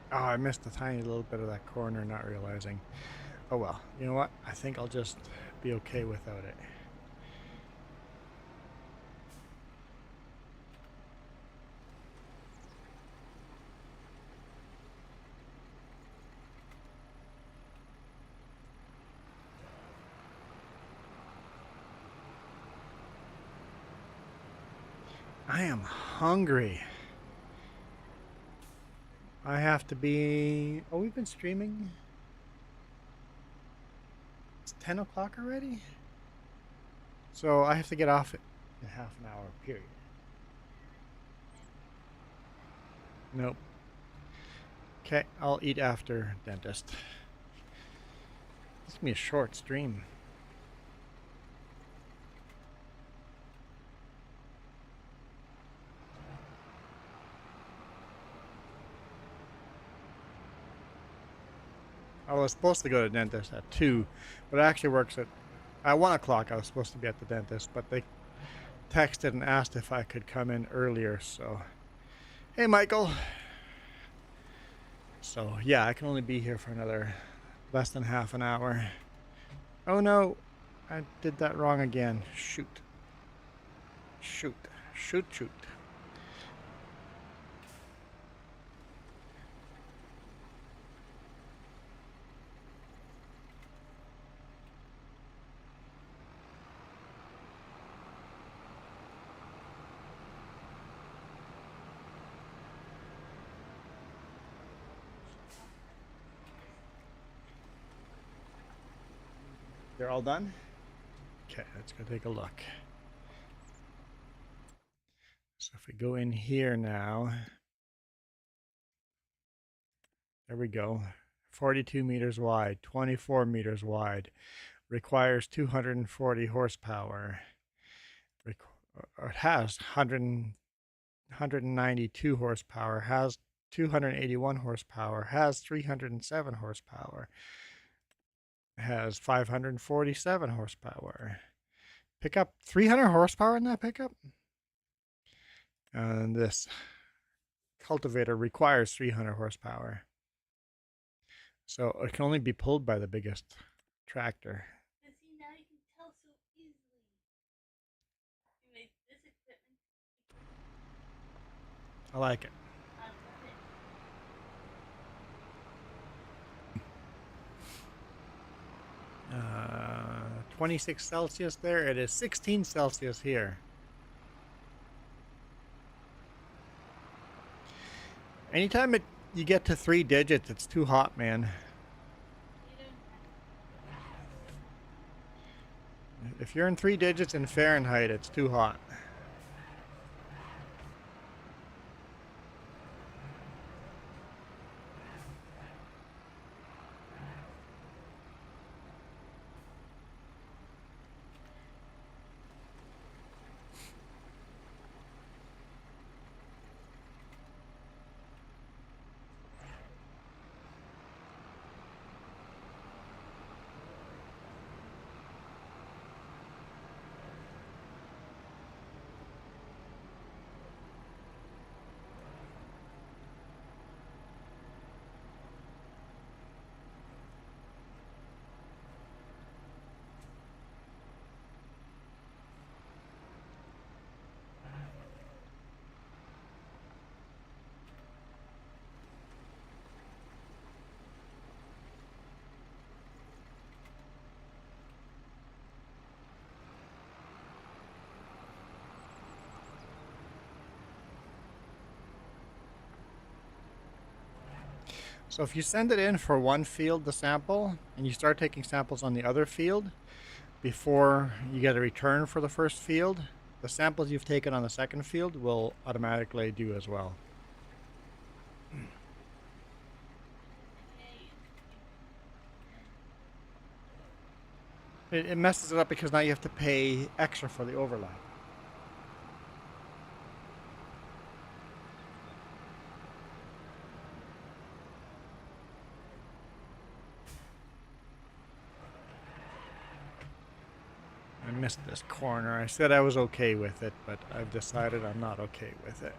Oh, I missed a tiny little bit of that corner, not realizing. Oh well, you know what? I think I'll just be okay without it. I am hungry. I have to be... Oh, we've been streaming? It's 10 o'clock already? So I have to get off in half an hour, period. Nope. Okay, I'll eat after dentist. This is going to be a short stream. I was supposed to go to the dentist at 2, but it actually works at 1 o'clock. I was supposed to be at the dentist, but they texted and asked if I could come in earlier, so... Hey, Michael! So, yeah, I can only be here for another less than half an hour. Oh no! I did that wrong again. Shoot. Shoot. Shoot, shoot. They're all done? Okay, let's go take a look. So if we go in here now, there we go. 42 meters wide, 24 meters wide, requires 240 horsepower. It has 192 horsepower, has 281 horsepower, has 307 horsepower, has 547 horsepower. Pickup 300 horsepower in that pickup? And this cultivator requires 300 horsepower. So it can only be pulled by the biggest tractor. And see, now you can tell so easily. Anyway, this equipment. I like it. I love it. 26 Celsius there. It is 16 Celsius here. Anytime you get to 3 digits, it's too hot, man. If you're in 3 digits in Fahrenheit, it's too hot. So if you send it in for one field, the sample, and you start taking samples on the other field, before you get a return for the first field, the samples you've taken on the second field will automatically do as well. It messes it up because now you have to pay extra for the overlap. I missed this corner. I said I was okay with it, but I've decided I'm not okay with it.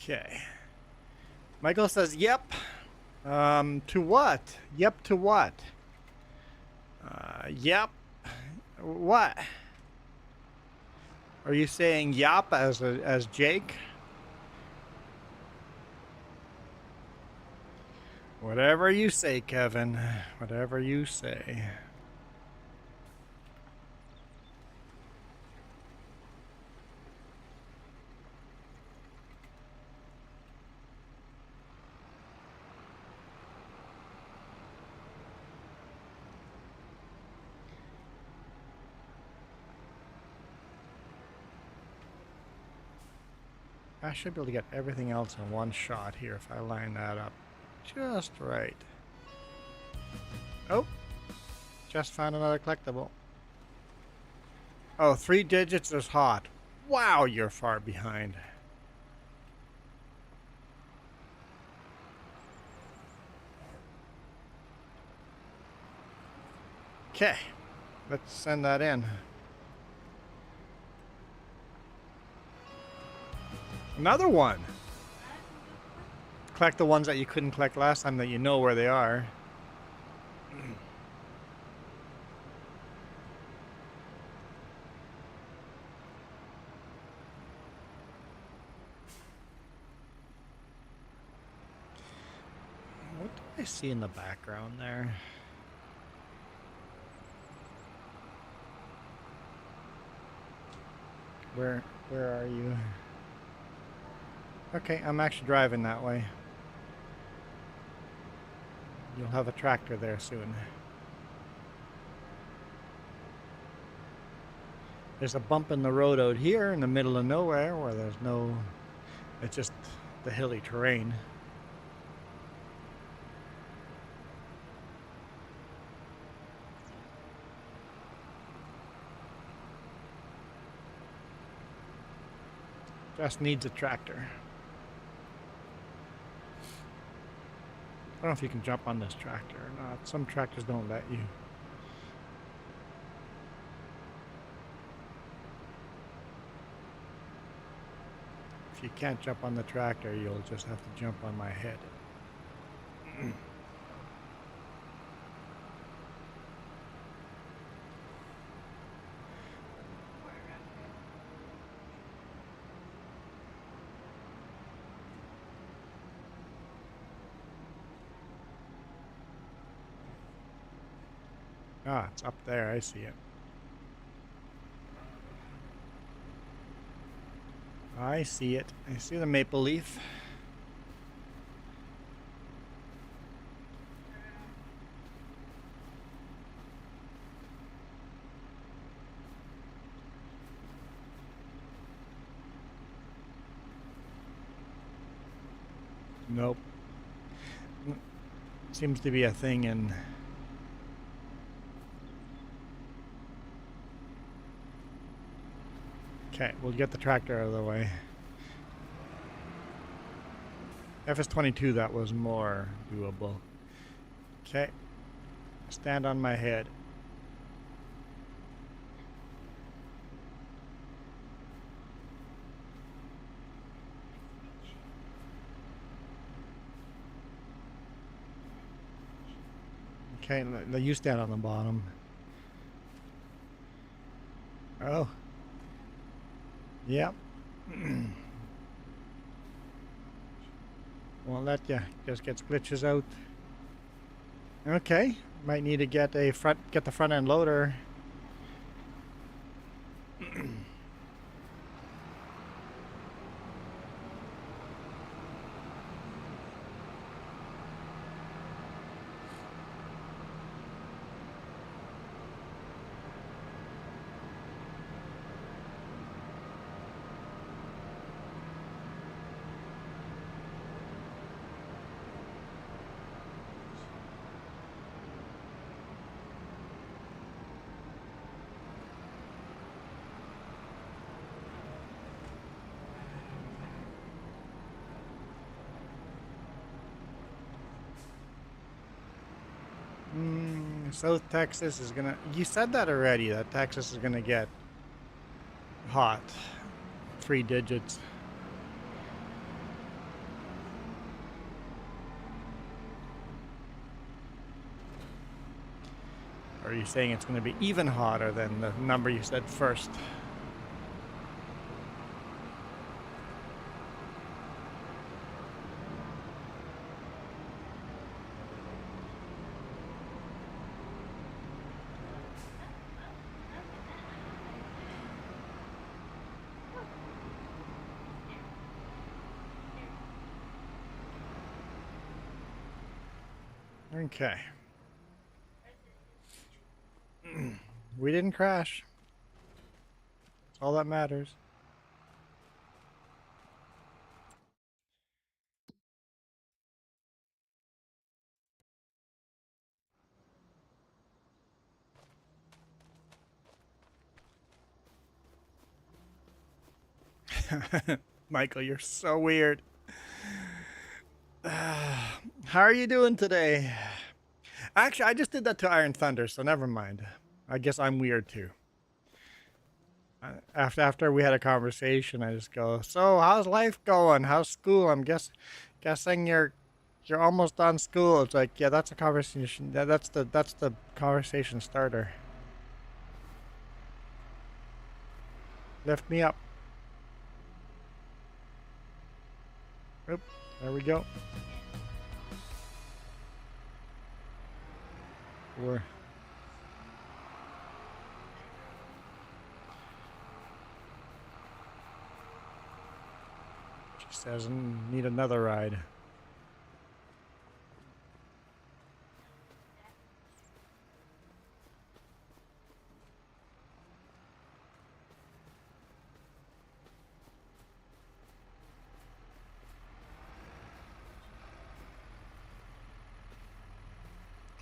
Okay. Michael says, yep. To what? Yep, to what? Yep. What? Are you saying yop as Jake? Whatever you say, Kevin. Whatever you say. I should be able to get everything else in one shot here if I line that up just right. Oh, just found another collectible. Oh, 3 digits is hot. Wow, you're far behind. Okay, let's send that in. Another one. Collect the ones that you couldn't collect last time that you know where they are. What do I see in the background there? Where are you? Okay, I'm actually driving that way. You'll have a tractor there soon. There's a bump in the road out here in the middle of nowhere where there's no... It's just the hilly terrain. Just needs a tractor. I don't know if you can jump on this tractor or not. Some tractors don't let you. If you can't jump on the tractor, you'll just have to jump on my head. Ah, it's up there. I see it. I see it. I see the maple leaf. Nope. Seems to be a thing in... Okay, we'll get the tractor out of the way. FS22, that was more doable. Okay. Stand on my head. Okay, you stand on the bottom. Oh. Yep. Won't let you. Just gets glitches out. Okay. Might need to get the front end loader. South Texas is gonna... You said that already, that Texas is gonna get hot. 3 digits. Or are you saying it's going to be even hotter than the number you said first? Okay. We didn't crash. That's all that matters. Michael, you're so weird. How are you doing today? Actually, I just did that to Iron Thunder, so never mind. I guess I'm weird too. After we had a conversation, I just go, "So, how's life going? How's school? I'm guessing you're almost done school." It's like, yeah, that's a conversation. That's the conversation starter. Lift me up. Oop, there we go. She says, need another ride.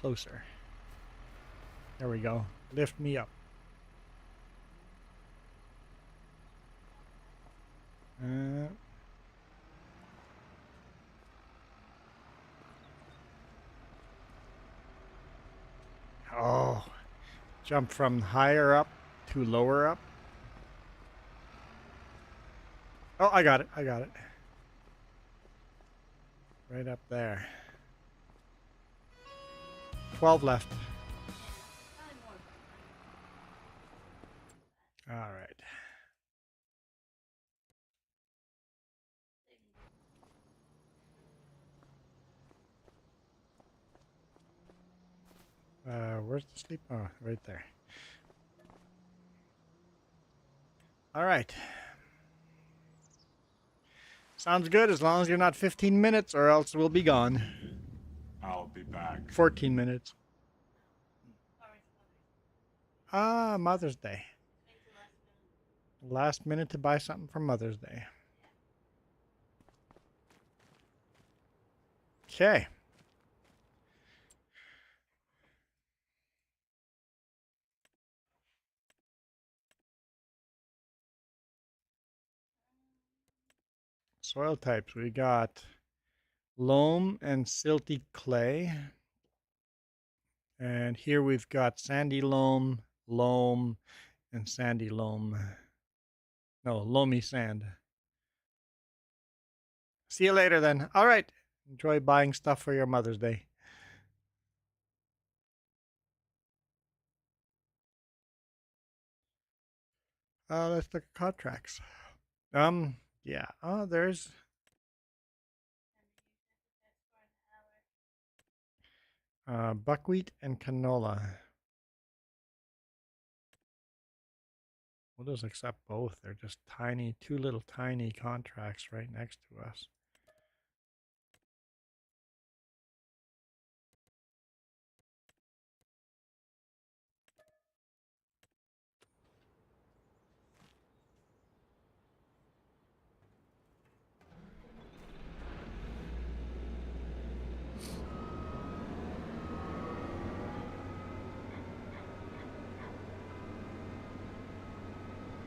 Closer. There we go. Lift me up. Oh, jump from higher up to lower up. Oh, I got it. I got it. Right up there. 12 left. All right. Where's the sleep? Oh, right there. All right. Sounds good as long as you're not 15 minutes or else we'll be gone. I'll be back. 14 minutes. Ah, Mother's Day. Last minute to buy something for Mother's Day. Okay. Soil types. We got loam and silty clay. And here we've got sandy loam, loam, and sandy loam. No, loamy sand. See you later then. All right. Enjoy buying stuff for your Mother's Day. Let's look at contracts. Yeah. Oh, there's buckwheat and canola. We'll just accept both. They're just tiny, two little tiny contracts right next to us.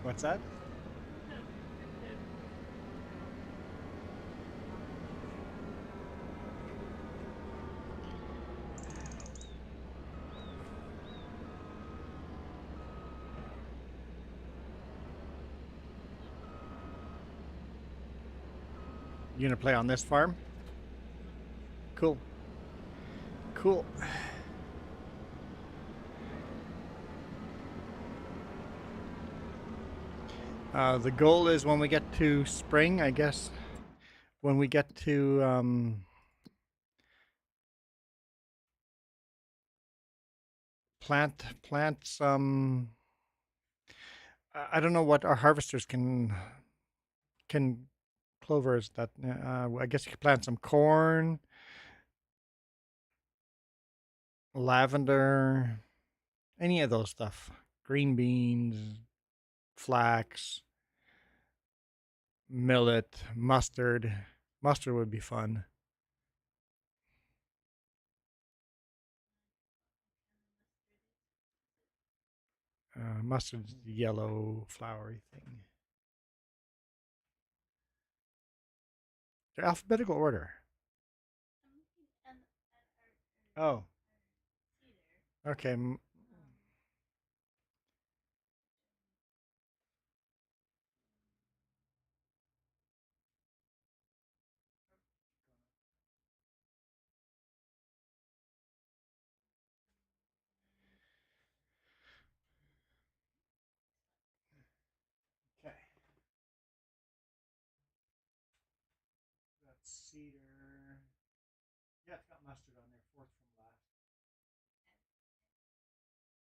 What's that? You gonna play on this farm? Cool. Cool. The goal is when we get to spring, I guess, when we get to plant some. I don't know what our harvesters can clovers that. I guess you could plant some corn, lavender, any of those stuff. Green beans, flax, millet, mustard. Mustard would be fun. Mustard's the yellow flowery thing. They're alphabetical order. Oh. Okay. Okay. That's cedar. Yeah, it's got mustard on there, fourth from last.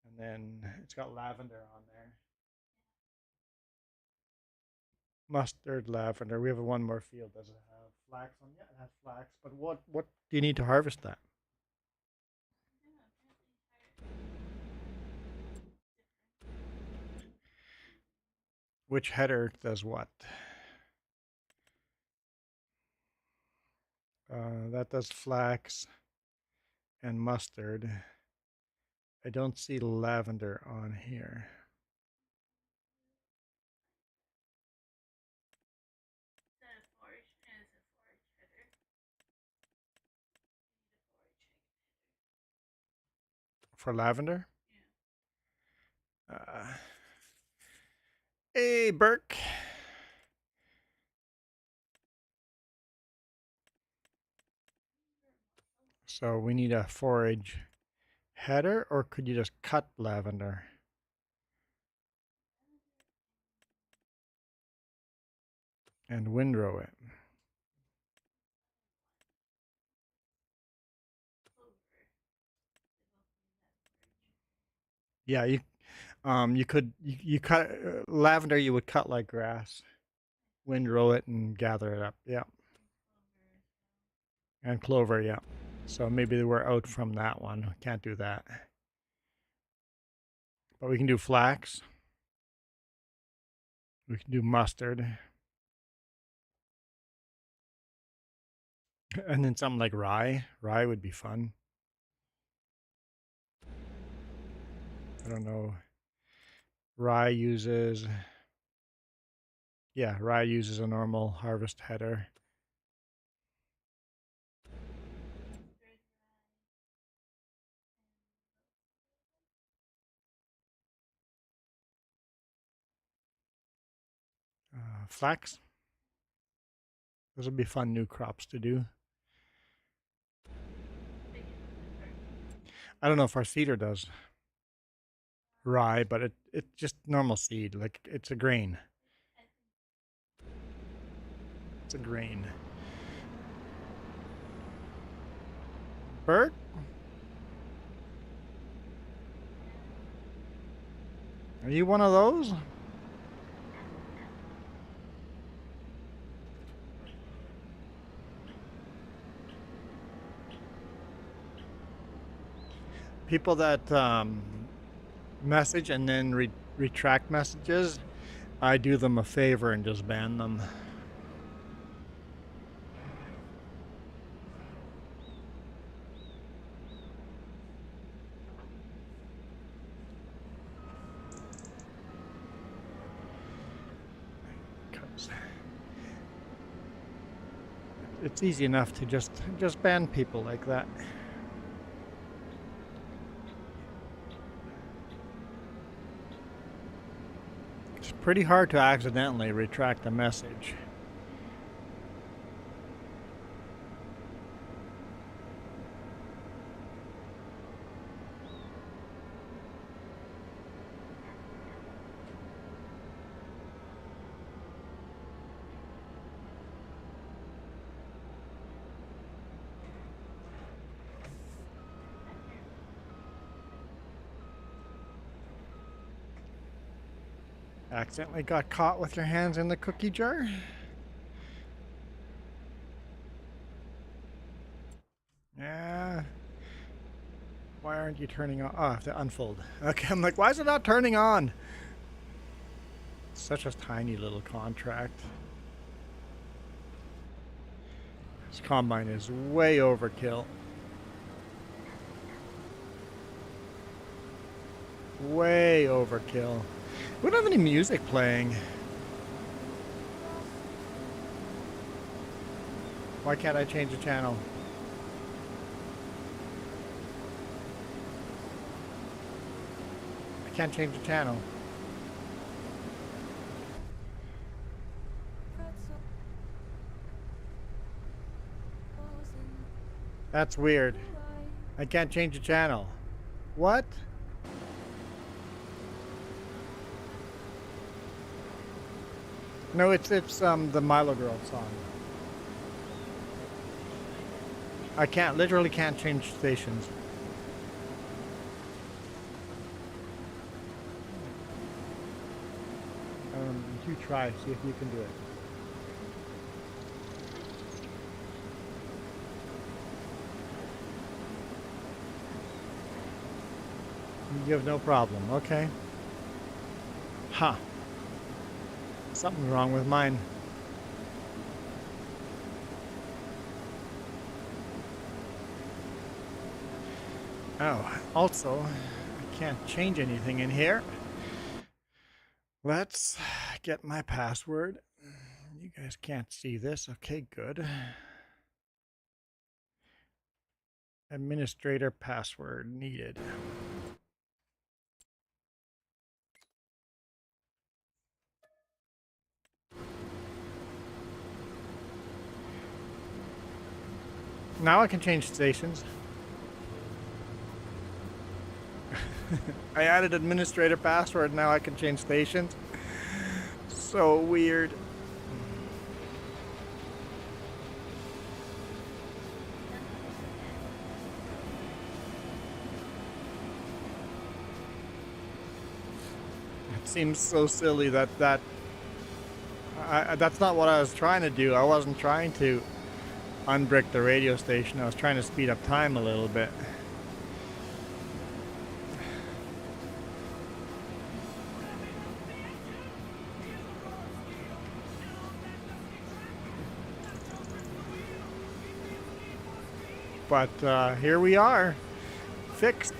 And then it's got lavender on there. Mustard, lavender. We have one more field. Does it have flax on? Yeah, it has flax. But what do you need to harvest that? Which header does what? That does flax and mustard. I don't see lavender on here. For lavender? Hey, Burke. So we need a forage header, or could you just cut lavender? And windrow it. Yeah, you could you cut lavender. You would cut like grass, windrow it, and gather it up. Yeah, and clover. Yeah. So maybe we're out from that one. We can't do that, but we can do flax. We can do mustard, and then something like rye. Rye would be fun. I don't know. Rye uses a normal harvest header. Flax. Those would be fun new crops to do. I don't know if our cedar does rye, but it's just normal seed. Like it's a grain. It's a grain. Bert? Are you one of those? People that message and then retract messages, I do them a favor and just ban them. It's easy enough to just ban people like that. It's pretty hard to accidentally retract a message. Accidentally got caught with your hands in the cookie jar? Yeah. Why aren't you turning on? Oh, I have to unfold. Okay, I'm like, why is it not turning on? Such a tiny little contract. This combine is way overkill. Way overkill. We don't have any music playing. Why can't I change the channel? I can't change the channel. That's weird. I can't change the channel. What? No, it's the Milo Girl song. I literally can't change stations. You try, see if you can do it. You have no problem, okay? Huh. Something's wrong with mine. Oh, also, I can't change anything in here. Let's get my password. You guys can't see this. Okay, good. Administrator password needed. Now I can change stations. I added administrator password, now I can change stations. So weird. It seems so silly that that's not what I was trying to do. I wasn't trying to unbrick the radio station. I was trying to speed up time a little bit. But here we are, fixed.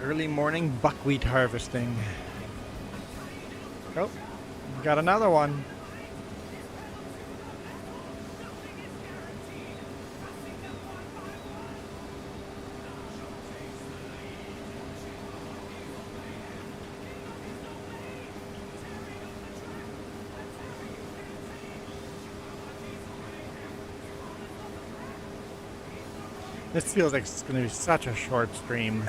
Early morning buckwheat harvesting. Oh, got another one. This feels like it's going to be such a short stream.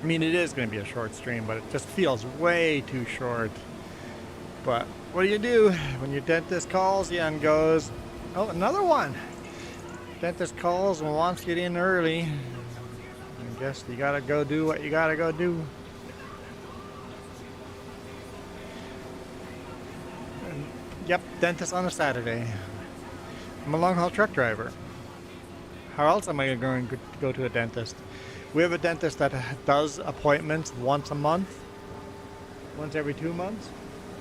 I mean, it is going to be a short stream, but it just feels way too short. But what do you do when your dentist calls you and goes, oh, another one. Dentist calls and wants you in early. I guess you gotta go do what you gotta go do. And, yep, dentist on a Saturday. I'm a long haul truck driver. How else am I going to go to a dentist? We have a dentist that does appointments once a month, once every 2 months.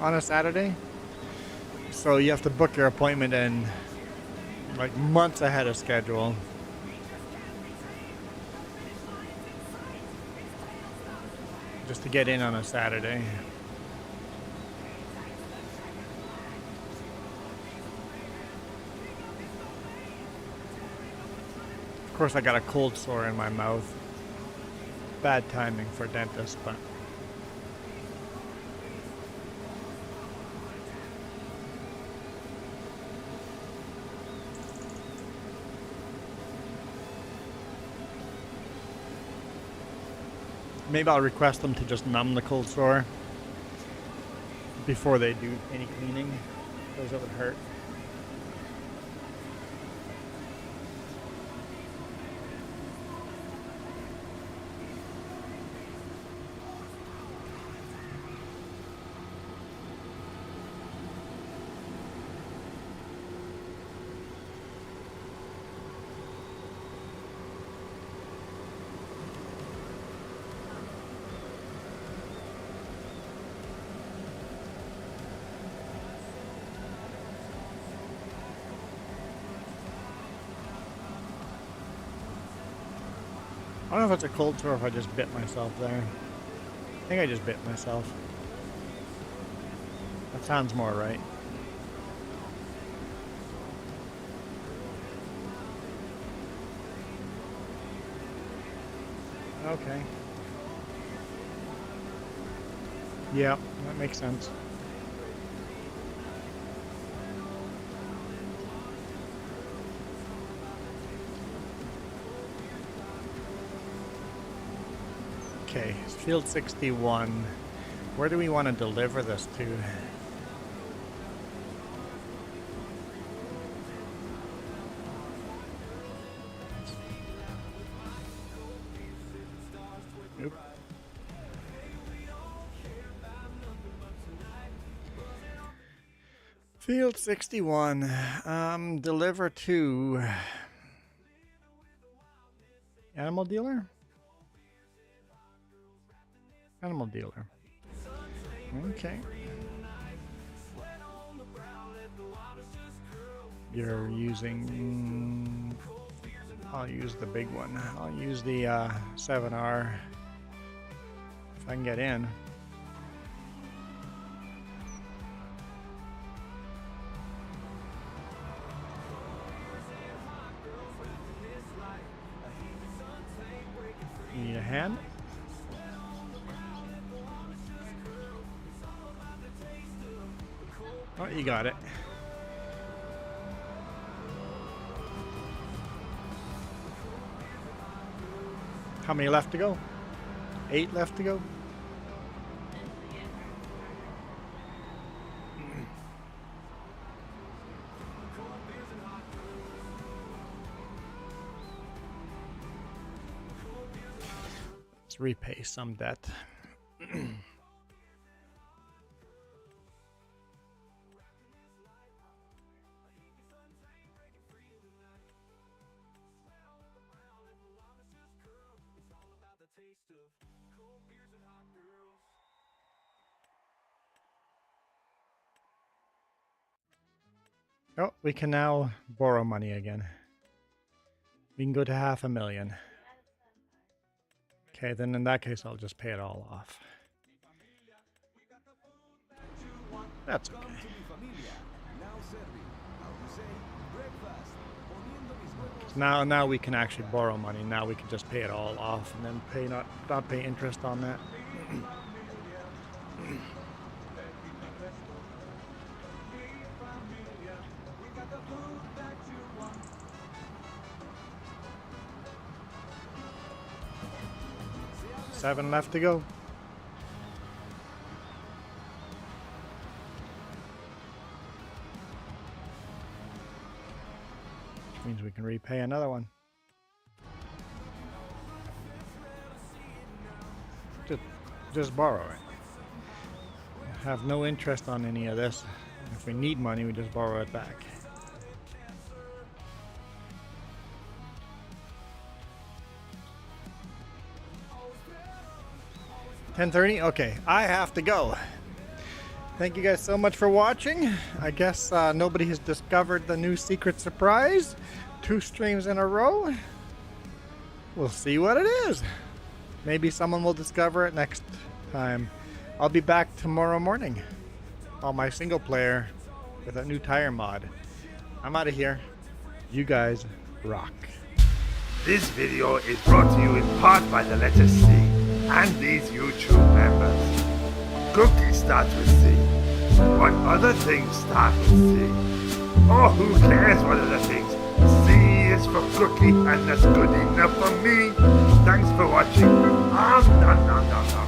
On a Saturday, so you have to book your appointment in like months ahead of schedule. Just to get in on a Saturday. Of course, I got a cold sore in my mouth. Bad timing for dentists, but Maybe I'll request them to just numb the cold sore before they do any cleaning, because it would hurt. I don't know if it's a cold sore or if I just bit myself there. I think I just bit myself. That sounds more right. Okay. Yeah, that makes sense. Okay, field 61. Where do we want to deliver this to? Nope. Field 61. Deliver to animal dealer? Animal dealer. Okay. You're using... I'll use the big one. I'll use the 7R if I can get in. You need a hand? Oh, you got it. How many left to go? 8 left to go? Let's repay some debt. Oh, we can now borrow money again. We can go to $500,000. Okay, then in that case, I'll just pay it all off. That's okay. So now we can actually borrow money. Now we can just pay it all off and then pay not pay interest on that. Seven left to go. Which means we can repay another one. Just borrow it. Have no interest on any of this. If we need money, we just borrow it back. $10:30? Okay, I have to go. Thank you guys so much for watching. I guess nobody has discovered the new secret surprise. 2 streams in a row. We'll see what it is. Maybe someone will discover it next time. I'll be back tomorrow morning on my single player with a new tire mod. I'm out of here. You guys rock. This video is brought to you in part by the letter C and these YouTube members. Cookie starts with C. What other things start with C? Oh, who cares what other things? C is for cookie, and that's good enough for me. Thanks for watching. Nom, nom, nom, nom, nom.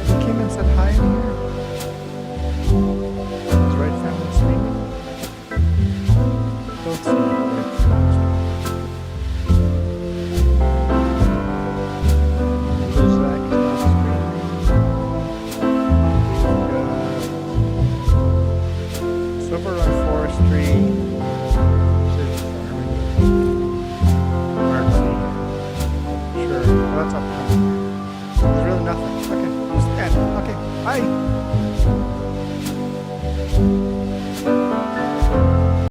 He came and said hi in here. His right family streaming. Don't see his right family streaming. So Zach is not streaming. Silver Run Forestry. Precision Farming. Artsy. Sure. Well, that's upcoming. There's really nothing. Okay. Just end. Okay. Bye.